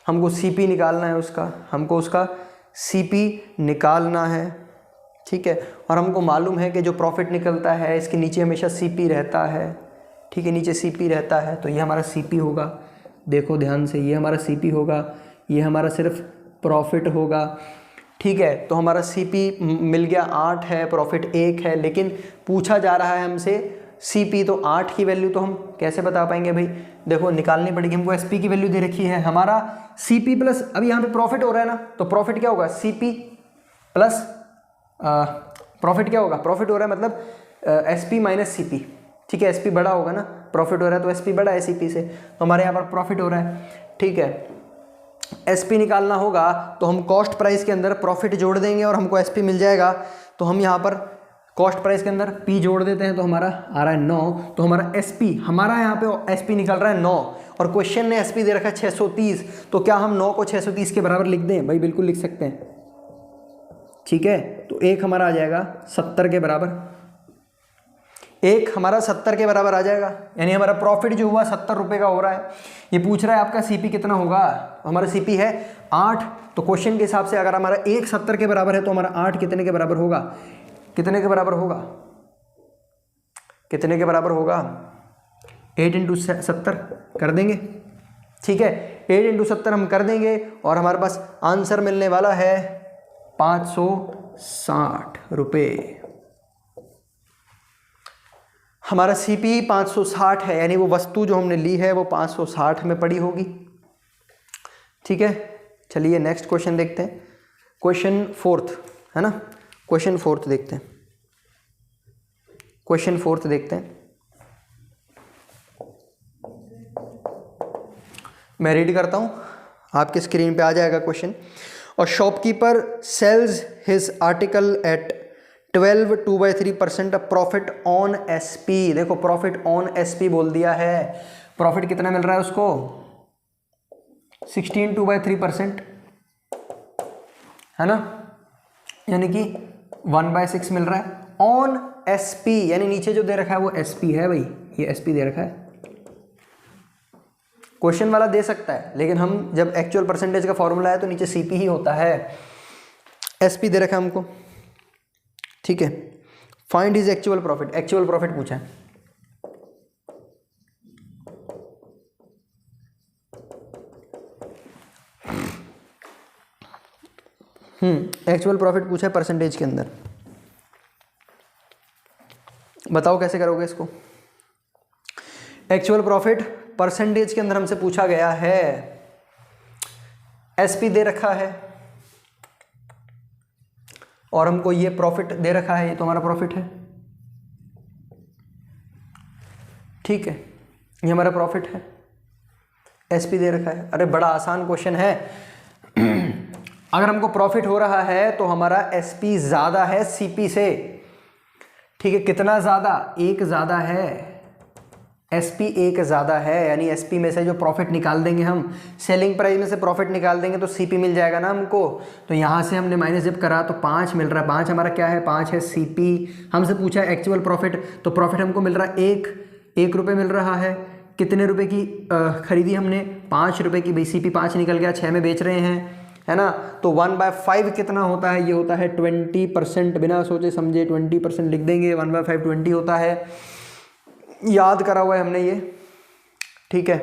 हमको सीपी निकालना है उसका, हमको उसका सीपी निकालना है, ठीक है। और हमको मालूम है कि जो प्रॉफिट निकलता है इसके नीचे हमेशा सीपी रहता है, ठीक है, नीचे सीपी रहता है। तो ये हमारा सीपी होगा, देखो ध्यान से, ये हमारा सीपी होगा, ये हमारा सिर्फ प्रॉफिट होगा, ठीक है। तो हमारा सीपी मिल गया 8 है, प्रॉफिट 1 है, लेकिन पूछा जा रहा है हमसे सीपी, तो 8 की वैल्यू तो हम कैसे बता पाएंगे भाई, देखो निकालनी पड़ेगी हमको। एसपी की वैल्यू दे रखी है, हमारा सीपी प्लस, अभी यहाँ पे प्रॉफिट हो रहा है ना, तो प्रॉफिट क्या होगा, सीपी प्लस प्रॉफिट क्या होगा, प्रॉफिट हो रहा है मतलब एसपी माइनस सीपी, ठीक है। एसपी बड़ा होगा ना, प्रॉफिट हो रहा है तो एसपी बड़ा है सीपी से, तो हमारे यहाँ पर प्रॉफिट हो रहा है, ठीक है। एसपी निकालना होगा तो हम कॉस्ट प्राइस के अंदर प्रॉफिट जोड़ देंगे और हमको एसपी मिल जाएगा। तो हम यहाँ पर कॉस्ट प्राइस के अंदर पी जोड़ देते हैं, तो हमारा आ रहा है 9, तो हमारा एसपी, हमारा यहाँ पे एसपी निकल रहा है 9, और क्वेश्चन ने एसपी दे रखा है 630, तो क्या हम 9 को 630 के बराबर लिख दें, भाई बिल्कुल लिख सकते हैं, ठीक है। तो एक हमारा आ जाएगा 70 के बराबर, एक हमारा 70 के बराबर आ जाएगा, यानी हमारा प्रॉफिट जो हुआ 70 रुपये का हो रहा है। ये पूछ रहा है आपका सीपी कितना होगा, हमारा सीपी है 8, तो क्वेश्चन के हिसाब से अगर हमारा एक 70 के बराबर है तो हमारा 8 कितने के बराबर होगा, कितने के बराबर होगा, कितने के बराबर होगा, 8 × 70 कर देंगे, ठीक है। 8 × 70 हम कर देंगे और हमारे पास आंसर मिलने वाला है 560 रुपये। हमारा सीपी 560 है, यानी वो वस्तु जो हमने ली है वो 560 में पड़ी होगी, ठीक है। चलिए नेक्स्ट क्वेश्चन देखते हैं, क्वेश्चन 4 है ना, क्वेश्चन 4 देखते हैं। क्वेश्चन 4 देखते हैं, मैं रीड करता हूं, आपके स्क्रीन पे आ जाएगा क्वेश्चन। और shopkeeper sells his article at 12 2/3% profit on SP. देखो प्रॉफिट ऑन एसपी बोल दिया है, प्रॉफिट कितना मिल रहा है उसको, 16 2/3%, है ना, यानी कि 1/6 मिल रहा है ऑन एसपी, यानी नीचे जो दे रखा है वो एसपी है भाई, ये एसपी दे रखा है। क्वेश्चन वाला दे सकता है, लेकिन हम जब एक्चुअल परसेंटेज का फॉर्मूला है तो नीचे सीपी ही होता है, एसपी दे रखा है हमको, ठीक है। Find his actual profit, actual profit पूछा है। एक्चुअल प्रॉफिट पूछा है परसेंटेज के अंदर, बताओ कैसे करोगे इसको। एक्चुअल प्रॉफिट परसेंटेज के अंदर हमसे पूछा गया है, एसपी दे रखा है और हमको ये प्रॉफिट दे रखा है, ये तो हमारा प्रॉफिट है, ठीक है, ये हमारा प्रॉफिट है, एसपी दे रखा है। अरे बड़ा आसान क्वेश्चन है। अगर हमको प्रॉफिट हो रहा है तो हमारा एसपी ज्यादा है सीपी से, ठीक है, कितना ज्यादा, एक ज्यादा है, एसपी एक ज्यादा है, यानी एसपी में से जो प्रॉफिट निकाल देंगे हम, सेलिंग प्राइस में से प्रॉफिट निकाल देंगे तो सीपी मिल जाएगा ना हमको। तो यहाँ से हमने माइनस जब करा तो 5 मिल रहा है, 5 हमारा क्या है, 5 है सीपी। हमसे पूछा है एक्चुअल प्रॉफिट, तो प्रॉफिट हमको मिल रहा है 1 रुपये मिल रहा है। कितने रुपए की खरीदी हमने, 5 रुपये की, भाई सीपी 5 निकल गया, 6 में बेच रहे हैं, है ना। तो 1/5 कितना होता है, ये होता है 20%, बिना सोचे समझे 20% लिख देंगे, 1/5 20 होता है, याद करा हुआ है हमने ये, ठीक है।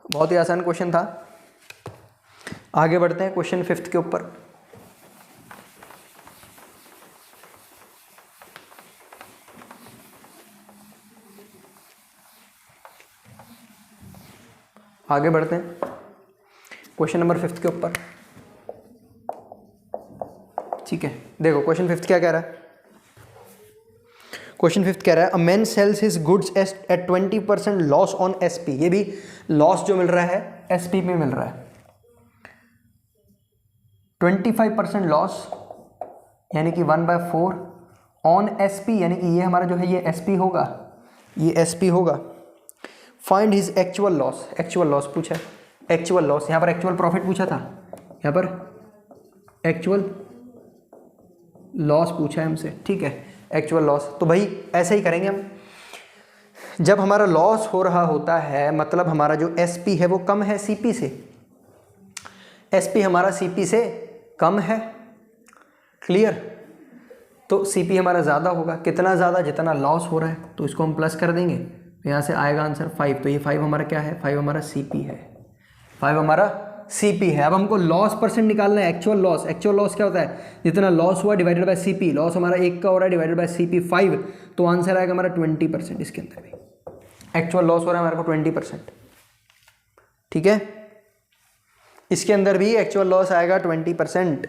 बहुत ही आसान क्वेश्चन था। आगे बढ़ते हैं क्वेश्चन 5 के ऊपर। आगे बढ़ते हैं क्वेश्चन नंबर 5 के ऊपर, ठीक है। देखो क्वेश्चन 5 क्या कह रहा है, क्वेश्चन 5 कह रहा है a man sales his goods at 20% loss on SP. ये भी लॉस जो मिल रहा है एसपी में मिल रहा है, 25% लॉस यानी कि 1/4 ऑन एसपी, यानी कि ये हमारा जो है ये एसपी होगा, ये एसपी होगा। Find his actual loss, actual loss पूछा है, एक्चुअल लॉस, यहाँ पर एक्चुअल प्रॉफिट पूछा था, यहाँ पर एक्चुअल लॉस पूछा है हमसे, ठीक है, एक्चुअल लॉस। तो भाई ऐसे ही करेंगे हम, जब हमारा लॉस हो रहा होता है मतलब हमारा जो एसपी है वो कम है सीपी से, एसपी हमारा सीपी से कम है, क्लियर। तो सीपी हमारा ज़्यादा होगा, कितना ज़्यादा, जितना लॉस हो रहा है, तो इसको हम प्लस कर देंगे, तो यहाँ से आएगा आंसर 5। तो ये 5 हमारा क्या है, 5 हमारा सीपी है, 5 हमारा सीपी है। अब हमको लॉस परसेंट निकालना है, एक्चुअल लॉस। एक्चुअल लॉस क्या होता है, जितना लॉस हुआ डिवाइडेड बाय सीपी, लॉस हमारा 1 का हो रहा है डिवाइडेड बाय सीपी 5, तो आंसर आएगा हमारा 20%। इसके अंदर भी एक्चुअल लॉस हो रहा है हमारे को 20%, ठीक है, इसके अंदर भी एक्चुअल लॉस आएगा 20%।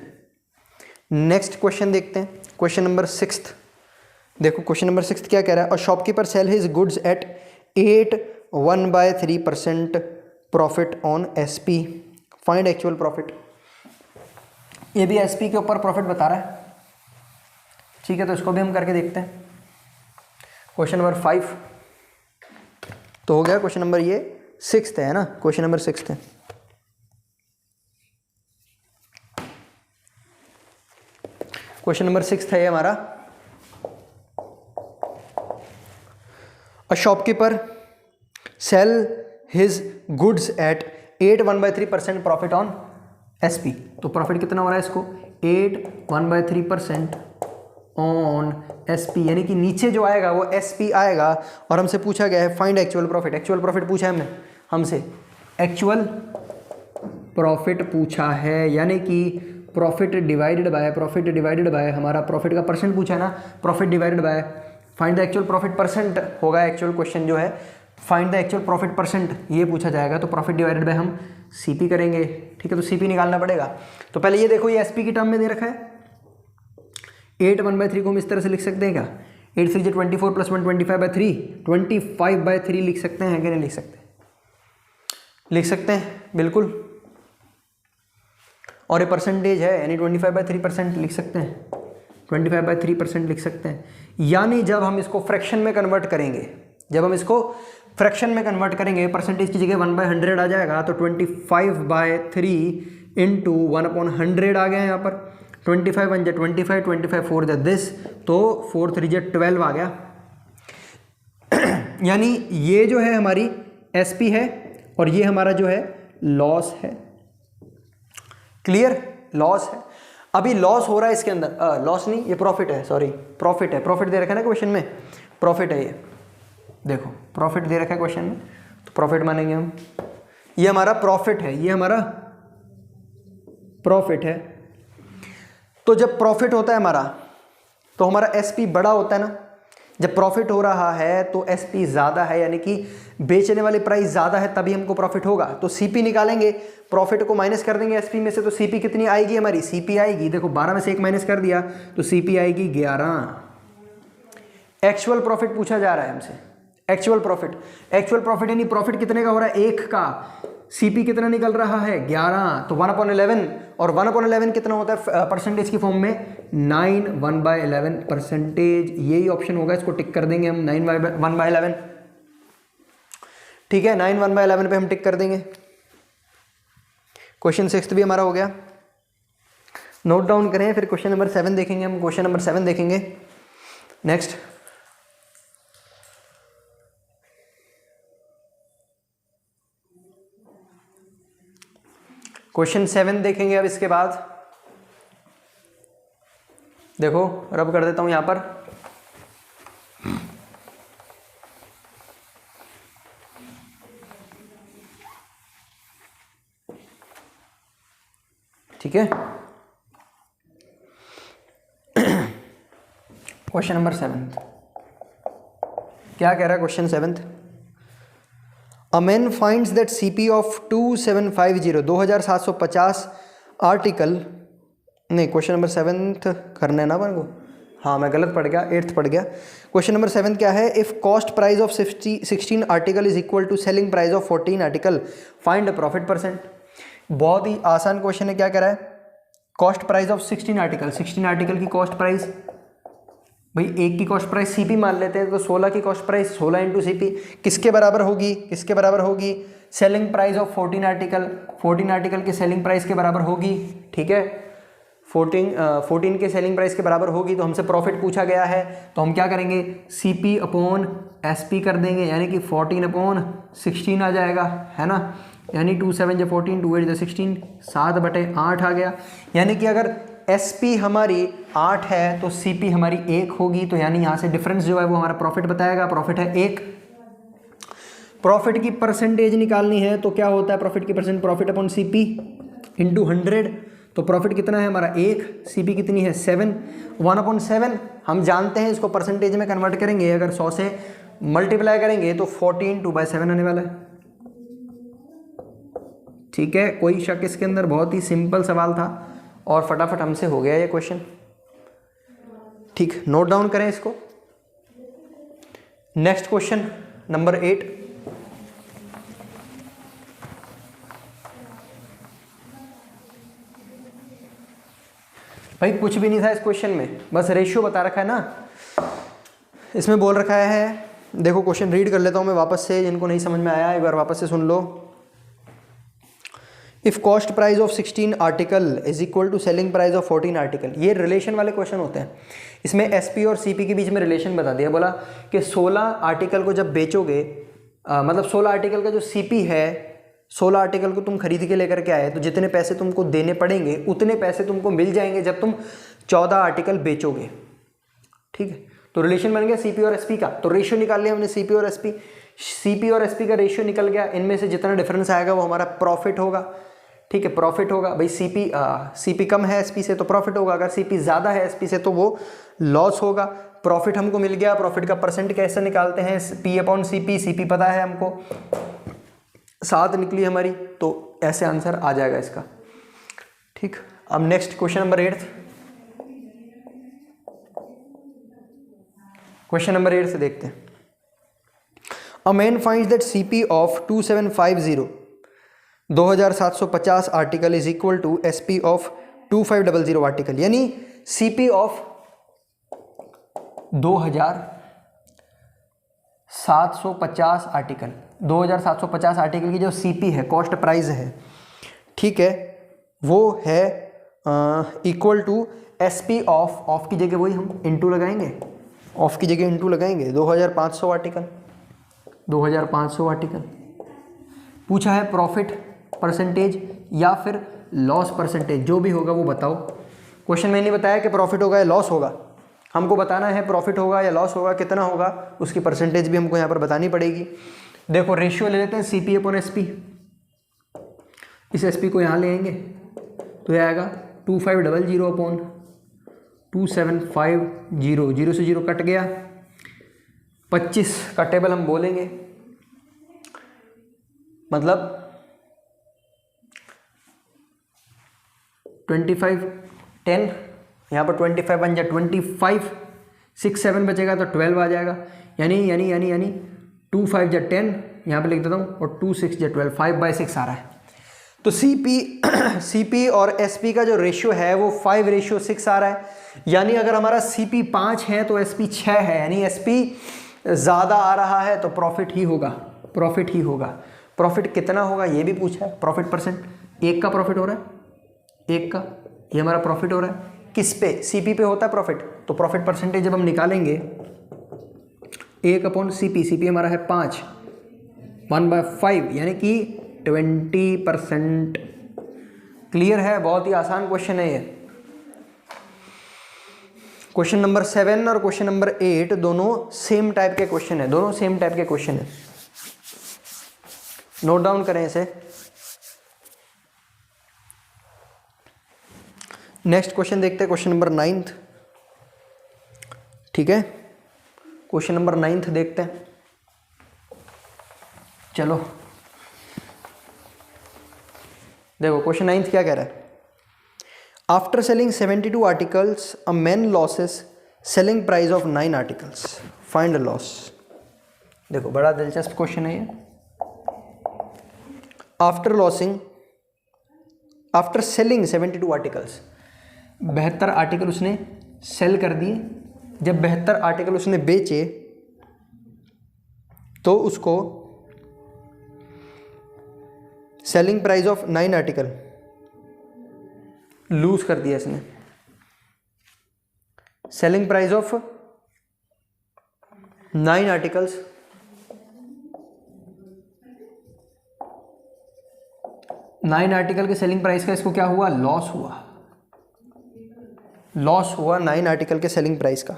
नेक्स्ट क्वेश्चन देखते हैं, क्वेश्चन नंबर 6। देखो क्वेश्चन नंबर 6 क्या कह रहा है, और shopkeeper sell his goods at 8 1/3% profit on SP. Find actual profit. ये भी एसपी के ऊपर प्रॉफिट बता रहा है, ठीक है, तो इसको भी हम करके देखते हैं। क्वेश्चन नंबर 5 तो हो गया, क्वेश्चन नंबर ये 6 है ना, क्वेश्चन नंबर 6 है। क्वेश्चन नंबर 6 है ये हमारा। A shopkeeper sell his goods at 8 1/3% profit on SP. तो प्रॉफिट कितना हो रहा है इसको, 8 1/3% ऑन एसपी, यानी कि नीचे जो आएगा वो एसपी आएगा। और हमसे पूछा गया है find actual profit. Actual profit पूछा है हमने, हमसे एक्चुअल प्रॉफिट पूछा है, यानी कि प्रॉफिट डिवाइडेड बाय हमारा प्रॉफिट का परसेंट पूछा है ना, profit divided by find the actual profit percent होगा। एक्चुअल क्वेश्चन जो है find the actual profit percent ये पूछा जाएगा, तो प्रॉफिट डिवाइडेड बाय हम सीपी करेंगे, ठीक है। तो सीपी निकालना पड़ेगा। तो पहले ये देखो, ये एसपी की टर्म में दे रखा है, 8 1/3 को हम इस तरह से लिख सकते हैं क्या? 8 3 24 + 1 25/3, 25/3 लिख सकते हैं कि नहीं लिख सकते? लिख सकते हैं बिल्कुल। और ये परसेंटेज है यानी 25/3% लिख सकते हैं, 25/3% लिख सकते हैं। यानी जब हम इसको फ्रैक्शन में कन्वर्ट करेंगे, जब हम इसको फ्रैक्शन में कन्वर्ट करेंगे, परसेंटेज की जगह 1/100 आ जाएगा, तो 25/3 इंटू 1/100 आ गया यहाँ पर। 25 1 25, 25 4 दिस, तो 4 3 12 आ गया। यानी ये जो है हमारी एसपी है और ये हमारा जो है लॉस है। क्लियर? लॉस है। अभी लॉस हो रहा है इसके अंदर, लॉस नहीं, ये प्रॉफिट है, सॉरी प्रॉफिट है। प्रॉफिट दे रखा है ना क्वेश्चन में, प्रॉफिट है ये, देखो प्रॉफिट दे रखा है क्वेश्चन में, तो प्रॉफिट मानेंगे हम। ये हमारा प्रॉफिट है, ये हमारा प्रॉफिट है। तो जब प्रॉफिट होता है हमारा, तो हमारा एसपी बड़ा होता है ना। जब प्रॉफिट हो रहा है तो एसपी ज़्यादा है, यानी कि बेचने वाली प्राइस ज़्यादा है, तभी हमको प्रॉफिट होगा। तो सीपी निकालेंगे, प्रॉफिट को माइनस कर देंगे एसपी में से, तो सीपी कितनी आएगी हमारी? सीपी आएगी, देखो 12 में से 1 माइनस कर दिया तो सीपी आएगी 11। एक्चुअल प्रॉफिट पूछा जा रहा है हमसे, एक्चुअल प्रॉफिट। एक्चुअल प्रॉफिट यानी प्रॉफिट कितने का हो रहा है? 1 का। सीपी कितना निकल रहा है? 11, तो 1/11। और 1/11 कितना होता है परसेंटेज की फॉर्म में? 9 1/11 परसेंटेज। यही ऑप्शन होगा, इसको टिक कर देंगे हम, 9 1/11। ठीक है, 9 1/11 पे हम टिक कर देंगे। क्वेश्चन 6 भी हमारा हो गया। नोट डाउन करें, फिर क्वेश्चन नंबर 7 देखेंगे हम। क्वेश्चन नंबर 7 देखेंगे नेक्स्ट। क्वेश्चन 7 देखेंगे अब इसके बाद। देखो रब कर देता हूं यहां पर। ठीक है, क्वेश्चन नंबर 7 क्या कह रहा है? Question 7, A man finds that CP of 2750 2750 article, नहीं क्वेश्चन नंबर 7 करना है ना अपन को, हाँ मैं गलत पढ़ गया, 8th पढ़ गया। क्वेश्चन नंबर 7 क्या है? If cost price of 16 article is equal to selling price of 14 article, find profit percent. बहुत ही आसान क्वेश्चन है। क्या कह रहा है? Cost price of 16 article, 16 article की कॉस्ट प्राइस, भाई एक की कॉस्ट प्राइस सीपी मान लेते हैं, तो 16 की कॉस्ट प्राइस 16 इंटू सीपी किसके बराबर होगी? किसके बराबर होगी? Selling price of 14 article, 14 article के सेलिंग प्राइस के बराबर होगी। ठीक है, 14 के सेलिंग प्राइस के बराबर होगी। तो हमसे प्रॉफिट पूछा गया है, तो हम क्या करेंगे? सीपी अपॉन एसपी कर देंगे, यानी कि 14/16 आ जाएगा, है ना। यानी 2 7 14, 2 8 16, 7/8 आ गया। यानी कि अगर एसपी हमारी 8 है तो सीपी हमारी 1 होगी, तो यानी यहाँ से डिफरेंस जो है वो हमारा प्रॉफिट बताएगा। प्रॉफिट है 1। प्रॉफिट की परसेंटेज निकालनी है तो क्या होता है? प्रॉफिट की percent, profit upon CP into 100। तो प्रॉफिट कितना है हमारा? 1। सीपी कितनी है? 7। 1/7 हम जानते हैं, इसको परसेंटेज में कन्वर्ट करेंगे, अगर 100 से मल्टीप्लाई करेंगे तो 14 2/7 आने वाला है। ठीक है, कोई शक इसके अंदर? बहुत ही सिंपल सवाल था और फटाफट हमसे हो गया ये क्वेश्चन। ठीक, नोट डाउन करें इसको। नेक्स्ट क्वेश्चन नंबर 8, भाई कुछ भी नहीं था इस क्वेश्चन में, बस रेशियो बता रखा है ना। इसमें बोल रखा है, देखो क्वेश्चन रीड कर लेता हूं मैं वापस से, जिनको नहीं समझ में आया एक बार वापस से सुन लो। If cost price of 16 article is equal to selling price of 14 article, ये रिलेशन वाले क्वेश्चन होते हैं। इसमें एसपी और सीपी के बीच में रिलेशन बता दिया, बोला कि 16 आर्टिकल को जब बेचोगे, मतलब 16 आर्टिकल का जो सीपी है, 16 आर्टिकल को तुम खरीद के लेकर के आए, तो जितने पैसे तुमको देने पड़ेंगे उतने पैसे तुमको मिल जाएंगे जब तुम 14 आर्टिकल बेचोगे। ठीक है, तो रिलेशन बन गया सीपी और एसपी का। तो रेशियो निकाल लिया हमने सीपी और एसपी। सीपी और एसपी का रेशियो निकल गया, इनमें से जितना डिफरेंस आएगा वो हमारा प्रॉफिट होगा। ठीक है, प्रॉफिट होगा। भाई सीपी कम है एसपी से तो प्रॉफिट होगा, अगर सीपी ज़्यादा है एसपी से तो वो लॉस होगा। प्रॉफिट हमको मिल गया, प्रॉफिट का परसेंट कैसे निकालते हैं? पी अपॉन सीपी, सीपी पता है हमको, 7 निकली हमारी, तो ऐसे आंसर आ जाएगा इसका। ठीक, अब next question number 8। Question number 8 से देखते हैं। A man finds that CP of 2750 2750 article is equal to SP of 2500 article, यानी सीपी ऑफ 2750 आर्टिकल, 2750 आर्टिकल की जो सीपी है, कॉस्ट प्राइस है, ठीक है, वो है इक्वल टू एसपी ऑफ की जगह वही हम इंटू लगाएंगे, ऑफ की जगह इंटू लगाएंगे 2500 आर्टिकल, 2500 आर्टिकल। पूछा है प्रॉफिट परसेंटेज या फिर लॉस परसेंटेज, जो भी होगा वो बताओ। क्वेश्चन में नहीं बताया कि प्रॉफिट होगा या लॉस होगा, हमको बताना है प्रॉफिट होगा या लॉस होगा, कितना होगा, उसकी परसेंटेज भी हमको यहाँ पर बतानी पड़ेगी। देखो रेशियो ले लेते हैं सीपी अपॉन एसपी, इस एसपी को यहाँ ले आएंगे तो ये आएगा 2500 अपॉन 2750, 0 से 0 कट गया, 25 का टेबल हम बोलेंगे, मतलब 25 10, यहाँ पर 25 बन जाए 25, 6 7 बचेगा तो 12 आ जाएगा, यानी 2 5 जा 10, यहाँ पे लिख देता हूँ, और 2 6 जा 12, 5/6 आ रहा है। तो सीपी और एसपी का जो रेशियो है वो 5:6 आ रहा है, यानी अगर हमारा सीपी 5 है तो एसपी 6 है, यानी एसपी ज़्यादा आ रहा है तो प्रॉफिट ही होगा, प्रॉफिट ही होगा। प्रॉफिट कितना होगा ये भी पूछा है, प्रॉफिट परसेंट, 1 का प्रॉफिट हो रहा है, 1 का, ये हमारा प्रॉफिट हो रहा है, किस पे, सीपी पे होता है प्रॉफिट, तो प्रॉफिट परसेंटेज जब हम निकालेंगे 1 अपॉन सीपी हमारा है 5, 1/5 यानी कि 20%। क्लियर है, बहुत ही आसान क्वेश्चन है ये। क्वेश्चन नंबर 7 और क्वेश्चन नंबर 8 दोनों सेम टाइप के क्वेश्चन है, दोनों सेम टाइप के क्वेश्चन है, नोट डाउन करें इसे। नेक्स्ट क्वेश्चन देखते हैं, क्वेश्चन नंबर 9, ठीक है, क्वेश्चन नंबर 9 देखते हैं। चलो देखो क्वेश्चन 9 क्या कह रहा है। After selling 72 articles a man loses selling price of 9 articles, find loss. देखो बड़ा दिलचस्प क्वेश्चन है ये। आफ्टर सेलिंग 72 आर्टिकल्स, 72 आर्टिकल उसने सेल कर दिए, जब 72 आर्टिकल उसने बेचे तो उसको selling price of 9 article lose कर दिया इसने, सेलिंग प्राइस ऑफ 9 आर्टिकल्स, के सेलिंग प्राइस का इसको क्या हुआ, लॉस हुआ, लॉस हुआ 9 आर्टिकल के सेलिंग प्राइस का।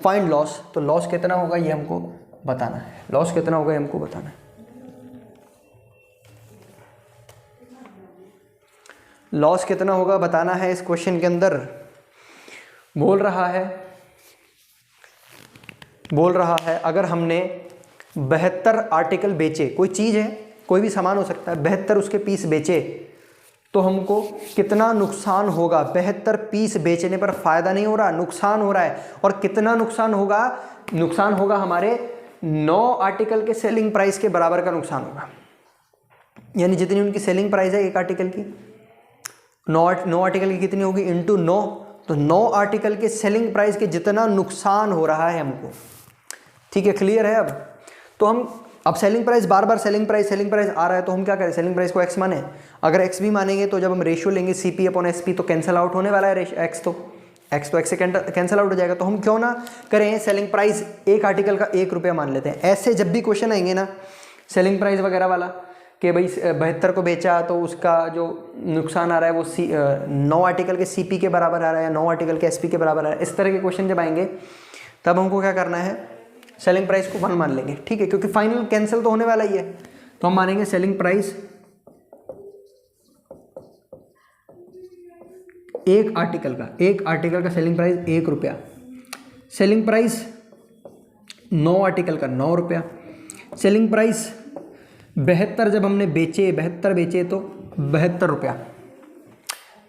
फाइंड लॉस, तो लॉस कितना होगा ये हमको बताना है, लॉस कितना होगा ये हमको बताना है। लॉस कितना होगा बताना है। इस क्वेश्चन के अंदर बोल रहा है अगर हमने 72 आर्टिकल बेचे, कोई चीज़ है, कोई भी सामान हो सकता है, 72 उसके पीस बेचे तो हमको कितना नुकसान होगा। 72 पीस बेचने पर फ़ायदा नहीं हो रहा, नुकसान हो रहा है। और कितना नुकसान होगा, नुकसान होगा हमारे 9 आर्टिकल के सेलिंग प्राइस के बराबर का नुकसान होगा, यानी जितनी उनकी सेलिंग प्राइस है एक आर्टिकल की, 9 आर्टिकल की कितनी होगी इंटू 9, तो 9 आर्टिकल के सेलिंग प्राइस के जितना नुकसान हो रहा है हमको। ठीक है, क्लियर है। अब तो हम अब सेलिंग प्राइस बार बार सेलिंग प्राइस आ रहा है तो हम क्या करें, सेलिंग प्राइस को एक्स माने। अगर एक्स भी मानेंगे तो जब हम रेशियो लेंगे सीपी अपॉन एसपी तो कैंसिल आउट होने वाला है, एक्स तो एक्स से कैंसिल आउट हो जाएगा। तो हम क्यों ना करें सेलिंग प्राइस एक आर्टिकल का 1 रुपया मान लेते हैं। ऐसे जब भी क्वेश्चन आएंगे ना सेलिंग प्राइस वगैरह वाला कि भाई 72 को बेचा तो उसका जो नुकसान आ रहा है वो 9 आर्टिकल के सीपी के बराबर आ रहा है या 9 आर्टिकल के एसपी के बराबर आ रहा है। इस तरह के क्वेश्चन जब आएंगे तब हमको क्या करना है, सेलिंग प्राइस को 1 मान लेंगे। ठीक है, क्योंकि फाइनल कैंसिल तो होने वाला ही है, तो हम मानेंगे सेलिंग प्राइस एक आर्टिकल का सेलिंग प्राइस 1 रुपया, सेलिंग प्राइस 9 आर्टिकल का 9 रुपया, सेलिंग प्राइस 72 जब हमने बेचे 72 बेचे तो 72 रुपया।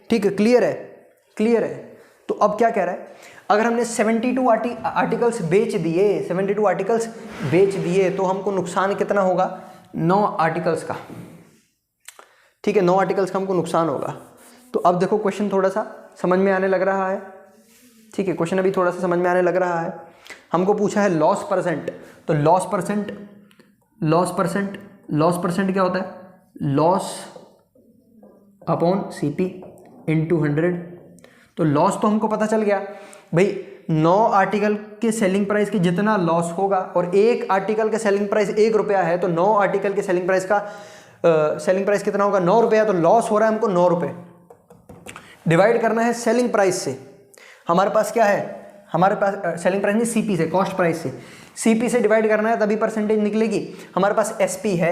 ठीक है, क्लियर है। तो अब क्या कह रहा है, अगर हमने 72 आर्टिकल्स बेच दिए, 72 आर्टिकल्स बेच दिए तो हमको नुकसान कितना होगा? 9 आर्टिकल्स का। ठीक है, 9 आर्टिकल्स का हमको नुकसान होगा। तो अब देखो क्वेश्चन थोड़ा सा समझ में आने लग रहा है। ठीक है, क्वेश्चन अभी थोड़ा सा समझ में आने लग रहा है। हमको पूछा है लॉस परसेंट, तो लॉस परसेंट क्या होता है? Loss upon CP into 100। तो लॉस तो हमको पता चल गया भाई, 9 आर्टिकल के सेलिंग प्राइस की जितना लॉस होगा, और एक आर्टिकल का सेलिंग प्राइस 1 रुपया है, तो 9 आर्टिकल के सेलिंग प्राइस का सेलिंग प्राइस कितना होगा? 9 रुपया। तो लॉस हो रहा है हमको 9 रुपये, डिवाइड करना है सेलिंग प्राइस से। हमारे पास क्या है? हमारे पास सेलिंग प्राइस नहीं, सीपी से, कॉस्ट प्राइस से। सीपी से डिवाइड करना है तभी परसेंटेज निकलेगी। हमारे पास एसपी है,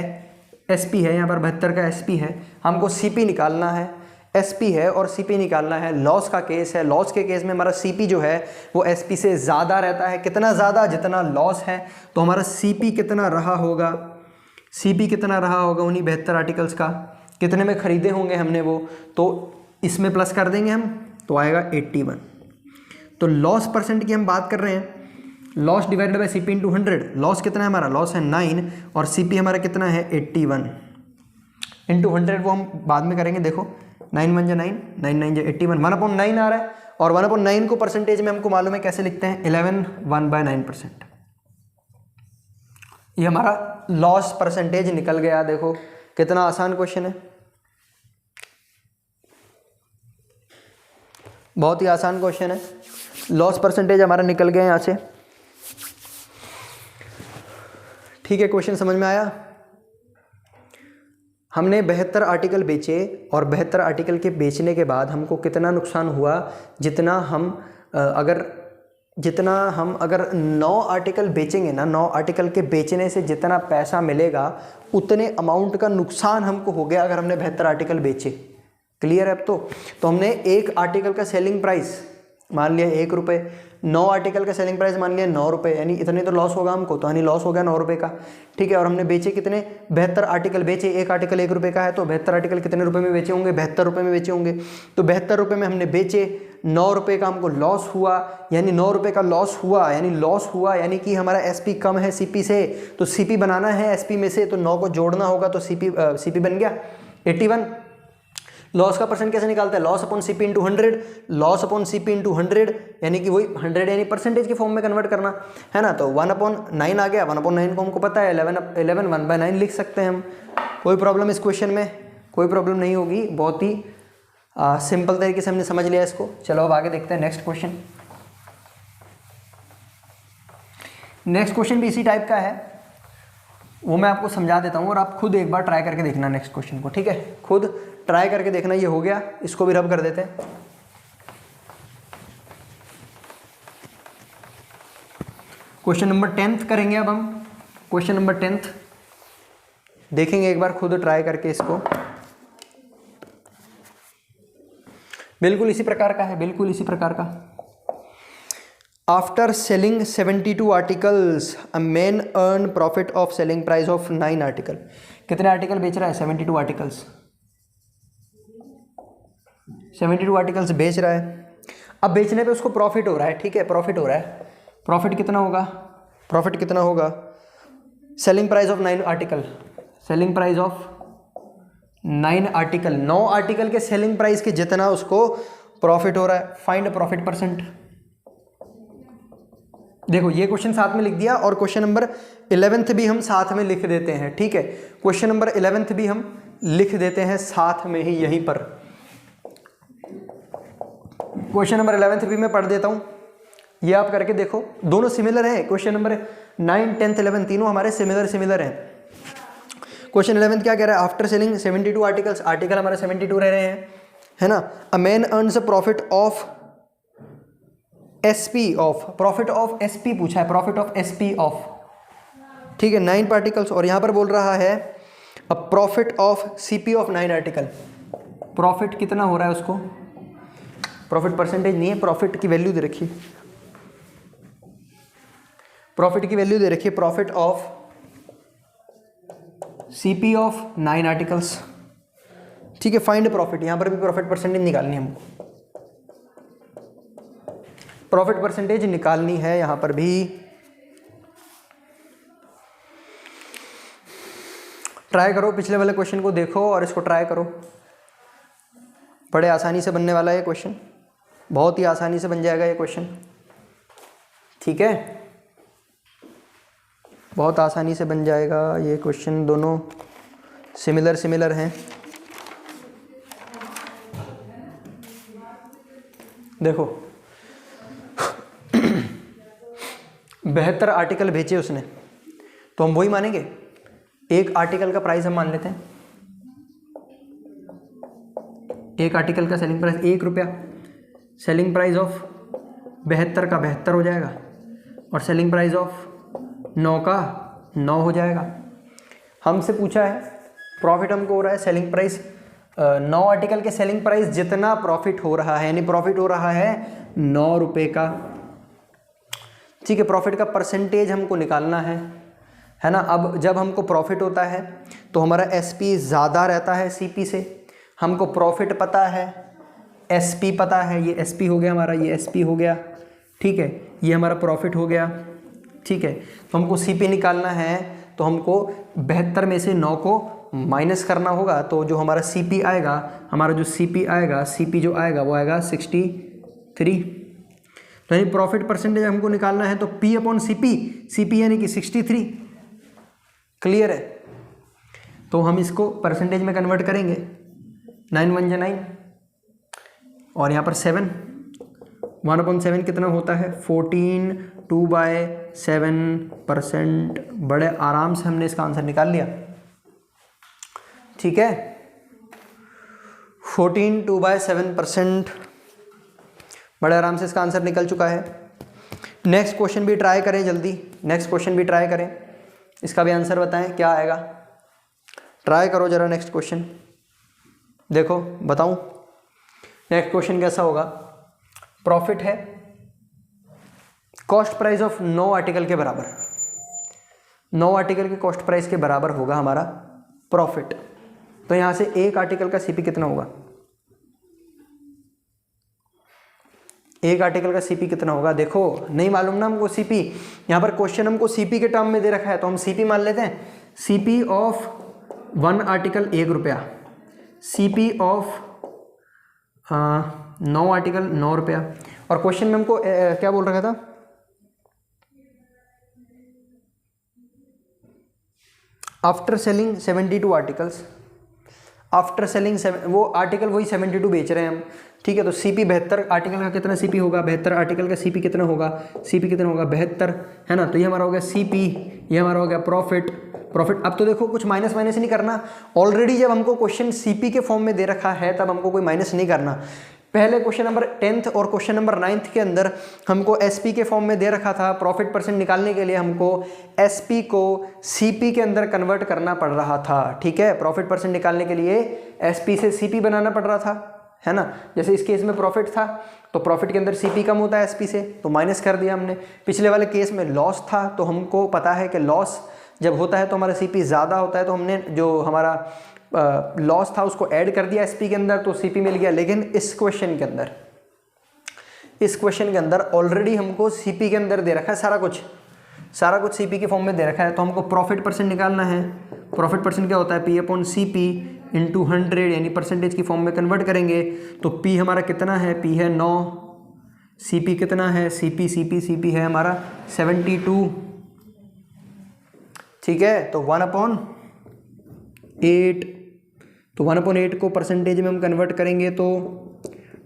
यहाँ पर 72 का एसपी है, हमको सीपी निकालना है। एसपी है और सीपी निकालना है। लॉस का केस है, लॉस के केस में हमारा सीपी जो है वो एसपी से ज़्यादा रहता है। कितना ज़्यादा? जितना लॉस है। तो हमारा सीपी कितना रहा होगा? सीपी कितना रहा होगा उन्हीं 72 आर्टिकल्स का? कितने में खरीदे होंगे हमने वो? तो इसमें प्लस कर देंगे हम, तो आएगा 81। तो लॉस परसेंट की हम बात कर रहे हैं, loss divided by CP into 100। Loss कितना है हमारा? लॉस है 9 और सीपी हमारा कितना है? 81 इंटू 100। वो हम बाद में करेंगे। देखो 9 1 9, 9 9 81, 1/9 आ रहा है। और 1/9 को परसेंटेज में हमको मालूम है कैसे लिखते हैं? 11 1/9%। ये हमारा लॉस परसेंटेज निकल गया। देखो कितना आसान क्वेश्चन है, बहुत ही आसान क्वेश्चन है। लॉस परसेंटेज हमारा निकल गया यहाँ से। ठीक है, क्वेश्चन समझ में आया? हमने 72 आर्टिकल बेचे और 72 आर्टिकल के बेचने के बाद हमको कितना नुकसान हुआ? जितना हम अगर 9 आर्टिकल बेचेंगे ना, 9 आर्टिकल के बेचने से जितना पैसा मिलेगा उतने अमाउंट का नुकसान हमको हो गया अगर हमने 72 आर्टिकल बेचे। क्लियर है अब तो हमने एक आर्टिकल का सेलिंग प्राइस मान लिया 1 रुपये, 9 आर्टिकल का सेलिंग प्राइस मान लिया 9 रुपये, यानी इतने तो लॉस होगा हमको, तो यानी लॉस हो गया 9 रुपये का। ठीक है, और हमने बेचे कितने? 72 आर्टिकल बेचे। एक आर्टिकल 1 रुपये का है, तो 72 आर्टिकल कितने रुपये में बेचे होंगे? 72 रुपये में बेचे होंगे। तो 72 रुपये में हमने बेचे, 9 रुपये का हमको लॉस हुआ, यानी 9 रुपये का लॉस हुआ, यानी कि हमारा एसपी कम है सीपी से, तो सीपी बनाना है एसपी में से, तो 9 को जोड़ना होगा, तो सीपी बन गया 81। लॉस का परसेंट कैसे निकालता है? Loss upon CP into 100, loss upon CP into 100, यानी कि वही 100 यानी परसेंटेज के फॉर्म में कन्वर्ट करना है ना। तो 1/9 आ गया। 1/9 को हमको पता है 11 1/9 लिख सकते हैं हम। कोई प्रॉब्लम इस क्वेश्चन में? कोई प्रॉब्लम नहीं होगी। बहुत ही सिंपल तरीके से हमने समझ लिया इसको। चलो अब आगे देखते हैं नेक्स्ट क्वेश्चन। नेक्स्ट क्वेश्चन भी इसी टाइप का है, वो मैं आपको समझा देता हूँ और आप खुद एक बार ट्राई करके देखना नेक्स्ट क्वेश्चन को। ठीक है, खुद ट्राई करके देखना। ये हो गया, इसको भी रब कर देते हैं। क्वेश्चन नंबर 10th करेंगे अब हम। क्वेश्चन नंबर 10th देखेंगे एक बार खुद ट्राई करके इसको। बिल्कुल इसी प्रकार का है, बिल्कुल इसी प्रकार का। After selling 72 articles a man earn profit of selling price of 9 article. कितने आर्टिकल बेच रहा है? 72 आर्टिकल्स। 72 आर्टिकल्स बेच रहा है। अब बेचने पे उसको प्रॉफिट हो रहा है। ठीक है, प्रॉफिट हो रहा है। प्रॉफिट कितना होगा? प्रॉफिट कितना होगा? Selling price of 9 article, selling price of 9 article, 9 article के सेलिंग प्राइस के जितना उसको प्रॉफिट हो रहा है। Find profit percent. देखो ये क्वेश्चन साथ में लिख दिया और क्वेश्चन नंबर 11th भी हम साथ में लिख देते हैं। ठीक है, क्वेश्चन नंबर 11th भी हम लिख देते हैं साथ में ही यहीं पर। क्वेश्चन नंबर 11th भी मैं पढ़ देता हूं, ये आप करके देखो। दोनों सिमिलर हैं, क्वेश्चन नंबर 9 10 11 तीनों हमारे सिमिलर हैं। क्वेश्चन 11th क्या कह रहा है? आफ्टर सेलिंग 72 आर्टिकल्स, आर्टिकल हमारे 72 रह रहे हैं, है ना। A man earns a profit of SP of, profit of SP पूछा है, प्रॉफिट ऑफ एसपी ऑफ। ठीक है, 9 पार्टिकल्स, और यहां पर बोल रहा है a profit of CP of 9 article. Profit कितना हो रहा है उसको? प्रॉफिट परसेंटेज नहीं है, प्रॉफिट की वैल्यू दे रखी, प्रॉफिट की वैल्यू दे रखी है, profit of CP of 9 articles. ठीक है, फाइंड प्रॉफिट, यहां पर भी प्रॉफिट परसेंटेज निकालनी है हमको। प्रॉफिट परसेंटेज निकालनी है यहाँ पर भी। ट्राई करो, पिछले वाले क्वेश्चन को देखो और इसको ट्राई करो। बड़े आसानी से बनने वाला है ये क्वेश्चन, बहुत ही आसानी से बन जाएगा ये क्वेश्चन, ठीक है, बहुत आसानी से बन जाएगा ये क्वेश्चन। दोनों सिमिलर हैं। देखो 72 आर्टिकल बेचे उसने, तो हम वही मानेंगे। एक आर्टिकल का प्राइस हम मान लेते हैं, एक आर्टिकल का सेलिंग प्राइस 1 रुपया, सेलिंग प्राइस ऑफ 72 का 72 हो जाएगा और सेलिंग प्राइस ऑफ 9 का 9 हो जाएगा। हमसे पूछा है प्रॉफिट, हमको हो रहा है सेलिंग प्राइस 9 आर्टिकल के सेलिंग प्राइस जितना प्रॉफिट हो रहा है, यानी प्रॉफिट हो रहा है 9 रुपये का, ठीक है। प्रॉफिट का परसेंटेज हमको निकालना है ना। अब जब हमको प्रॉफिट होता है तो हमारा एसपी ज़्यादा रहता है सीपी से। हमको प्रॉफिट पता है, एसपी पता है, ये एसपी हो गया हमारा, ये एसपी हो गया, ठीक है, ये हमारा प्रॉफिट हो गया, ठीक है। तो हमको सीपी निकालना है, तो हमको 72 में से 9 को माइनस करना होगा। तो जो हमारा सीपी आएगा, हमारा जो सीपी आएगा, सीपी जो आएगा वो आएगा 63। तो यानी प्रॉफिट परसेंटेज हमको निकालना है, तो पी अपॉन सीपी, सीपी यानी कि 63। क्लियर है? तो हम इसको परसेंटेज में कन्वर्ट करेंगे, 9 1 जा 9 और यहाँ पर 7, 1/7 कितना होता है 14, 2/7%। बड़े आराम से हमने इसका आंसर निकाल लिया, ठीक है। 14 2/7%, बड़े आराम से इसका आंसर निकल चुका है। नेक्स्ट क्वेश्चन भी ट्राई करें जल्दी, नेक्स्ट क्वेश्चन भी ट्राई करें, इसका भी आंसर बताएं क्या आएगा। ट्राई करो जरा नेक्स्ट क्वेश्चन, देखो बताऊं नेक्स्ट क्वेश्चन कैसा होगा। प्रॉफिट है, कॉस्ट प्राइस ऑफ 9 आर्टिकल के बराबर, 9 आर्टिकल के कॉस्ट प्राइस के बराबर होगा हमारा प्रॉफिट। तो यहां से एक आर्टिकल का सीपी कितना होगा, एक आर्टिकल का सीपी कितना होगा। देखो नहीं मालूम ना हमको सीपी, यहां पर क्वेश्चन हमको सीपी के टर्म में दे रखा है, तो हम सीपी मान लेते हैं। सीपी ऑफ 1 आर्टिकल 1 रुपया, सीपी ऑफ 9 आर्टिकल 9 रुपया। और क्वेश्चन में हमको क्या बोल रखा था, after selling 72 articles, after selling वो आर्टिकल वही 72 बेच रहे हैं हम, ठीक है। तो सीपी 72 आर्टिकल का कितना सीपी होगा, 72 आर्टिकल का सीपी कितना होगा, सीपी कितना होगा 72, है ना। तो ये हमारा हो गया सीपी, ये हमारा हो गया प्रॉफिट। प्रॉफिट अब तो देखो कुछ माइनस माइनस नहीं करना, ऑलरेडी जब हमको क्वेश्चन सीपी के फॉर्म में दे रखा है तब हमको कोई माइनस नहीं करना। पहले क्वेश्चन नंबर 10th और क्वेश्चन नंबर 9th के अंदर हमको एसपी के फॉर्म में दे रखा था, प्रॉफिट परसेंट निकालने के लिए हमको एसपी को सीपी के अंदर कन्वर्ट करना पड़ रहा था, ठीक है। प्रॉफिट परसेंट निकालने के लिए एसपी से सीपी बनाना पड़ रहा था, है ना। जैसे इस केस में प्रॉफिट था तो प्रॉफिट के अंदर सीपी कम होता है एसपी से, तो माइनस कर दिया हमने। पिछले वाले केस में लॉस था, तो हमको पता है कि लॉस जब होता है तो हमारा सीपी ज़्यादा होता है, तो हमने जो हमारा लॉस था उसको ऐड कर दिया एसपी के अंदर, तो सीपी मिल गया। लेकिन इस क्वेश्चन के अंदर, इस क्वेश्चन के अंदर ऑलरेडी हमको सीपी के अंदर दे रखा है सारा कुछ सीपी के फॉर्म में दे रखा है। तो हमको प्रॉफिट परसेंट निकालना है। प्रॉफिट परसेंट क्या होता है, पी अपॉन सीपी इंटू 100, यानी परसेंटेज की फॉर्म में कन्वर्ट करेंगे। तो पी हमारा कितना है, पी है 9, सीपी कितना है, सीपी है हमारा 72, ठीक है। तो 1/8, तो 1/8 को परसेंटेज में हम कन्वर्ट करेंगे तो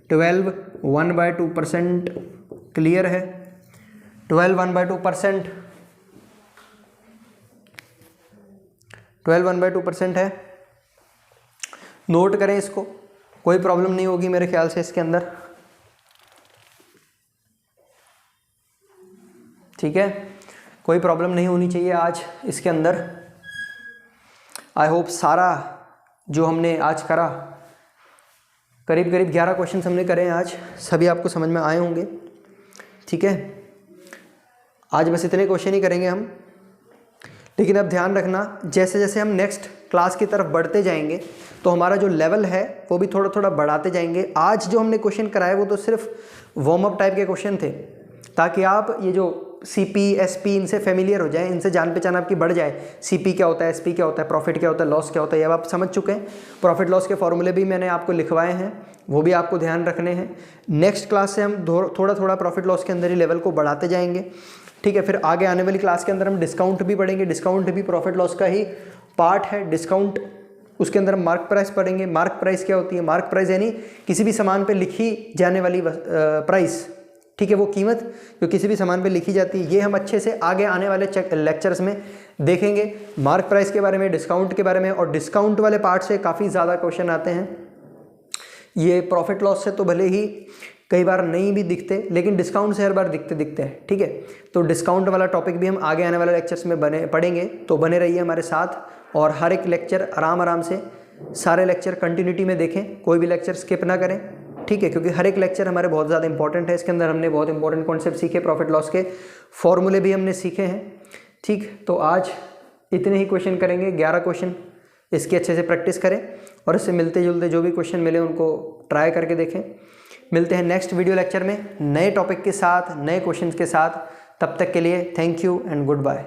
12 1/2%। क्लियर है, 12 1/2%, 12 1/2% है। नोट करें इसको, कोई प्रॉब्लम नहीं होगी मेरे ख्याल से इसके अंदर, ठीक है। कोई प्रॉब्लम नहीं होनी चाहिए आज इसके अंदर। आई होप सारा जो हमने आज करा, करीब 11 क्वेश्चन हमने करे हैं आज, सभी आपको समझ में आए होंगे, ठीक है। आज बस इतने क्वेश्चन ही करेंगे हम, लेकिन अब ध्यान रखना जैसे जैसे हम नेक्स्ट क्लास की तरफ बढ़ते जाएंगे तो हमारा जो लेवल है वो भी थोड़ा थोड़ा बढ़ाते जाएंगे। आज जो हमने क्वेश्चन कराए वो तो सिर्फ वार्म अप टाइप के क्वेश्चन थे, ताकि आप ये जो CP SP इनसे फेमिलियर हो जाए, इनसे जान पहचान आपकी बढ़ जाए। CP क्या होता है, SP क्या होता है, प्रॉफिट क्या होता है, लॉस क्या होता है, ये अब आप समझ चुके हैं। प्रॉफिट लॉस के फॉर्मूले भी मैंने आपको लिखवाए हैं, वो भी आपको ध्यान रखने हैं। नेक्स्ट क्लास से हम थोड़ा थोड़ा प्रॉफिट लॉस के अंदर ही लेवल को बढ़ाते जाएंगे, ठीक है। फिर आगे आने वाली क्लास के अंदर हम डिस्काउंट भी पढ़ेंगे। डिस्काउंट भी प्रॉफिट लॉस का ही पार्ट है। डिस्काउंट, उसके अंदर हम मार्क प्राइस पढ़ेंगे। मार्क प्राइस क्या होती है? मार्क प्राइस यानी किसी भी सामान पे लिखी जाने वाली प्राइस, ठीक है, वो कीमत जो किसी भी सामान पे लिखी जाती है। ये हम अच्छे से आगे आने वाले लेक्चर्स में देखेंगे, मार्क प्राइस के बारे में, डिस्काउंट के बारे में। और डिस्काउंट वाले पार्ट से काफ़ी ज़्यादा क्वेश्चन आते हैं। ये प्रॉफिट लॉस से तो भले ही कई बार नहीं भी दिखते, लेकिन डिस्काउंट से हर बार दिखते हैं, ठीक है। तो डिस्काउंट वाला टॉपिक भी हम आगे आने वाले लेक्चर्स में पढ़ेंगे, तो बने रहिए हमारे साथ। और हर एक लेक्चर आराम से सारे लेक्चर कंटिन्यूटी में देखें, कोई भी लेक्चर स्किप ना करें, ठीक है, क्योंकि हर एक लेक्चर हमारे बहुत ज़्यादा इंपॉर्टेंट है। इसके अंदर हमने बहुत इंपॉर्टेंट कॉन्सेप्ट सीखे, प्रॉफिट लॉस के फॉर्मूले भी हमने सीखे हैं, ठीक। तो आज इतने ही क्वेश्चन करेंगे, 11 क्वेश्चन, इसकी अच्छे से प्रैक्टिस करें और इससे मिलते जुलते जो भी क्वेश्चन मिले उनको ट्राई करके देखें। मिलते हैं नेक्स्ट वीडियो लेक्चर में नए टॉपिक के साथ, नए क्वेश्चन के साथ। तब तक के लिए thank you and good bye.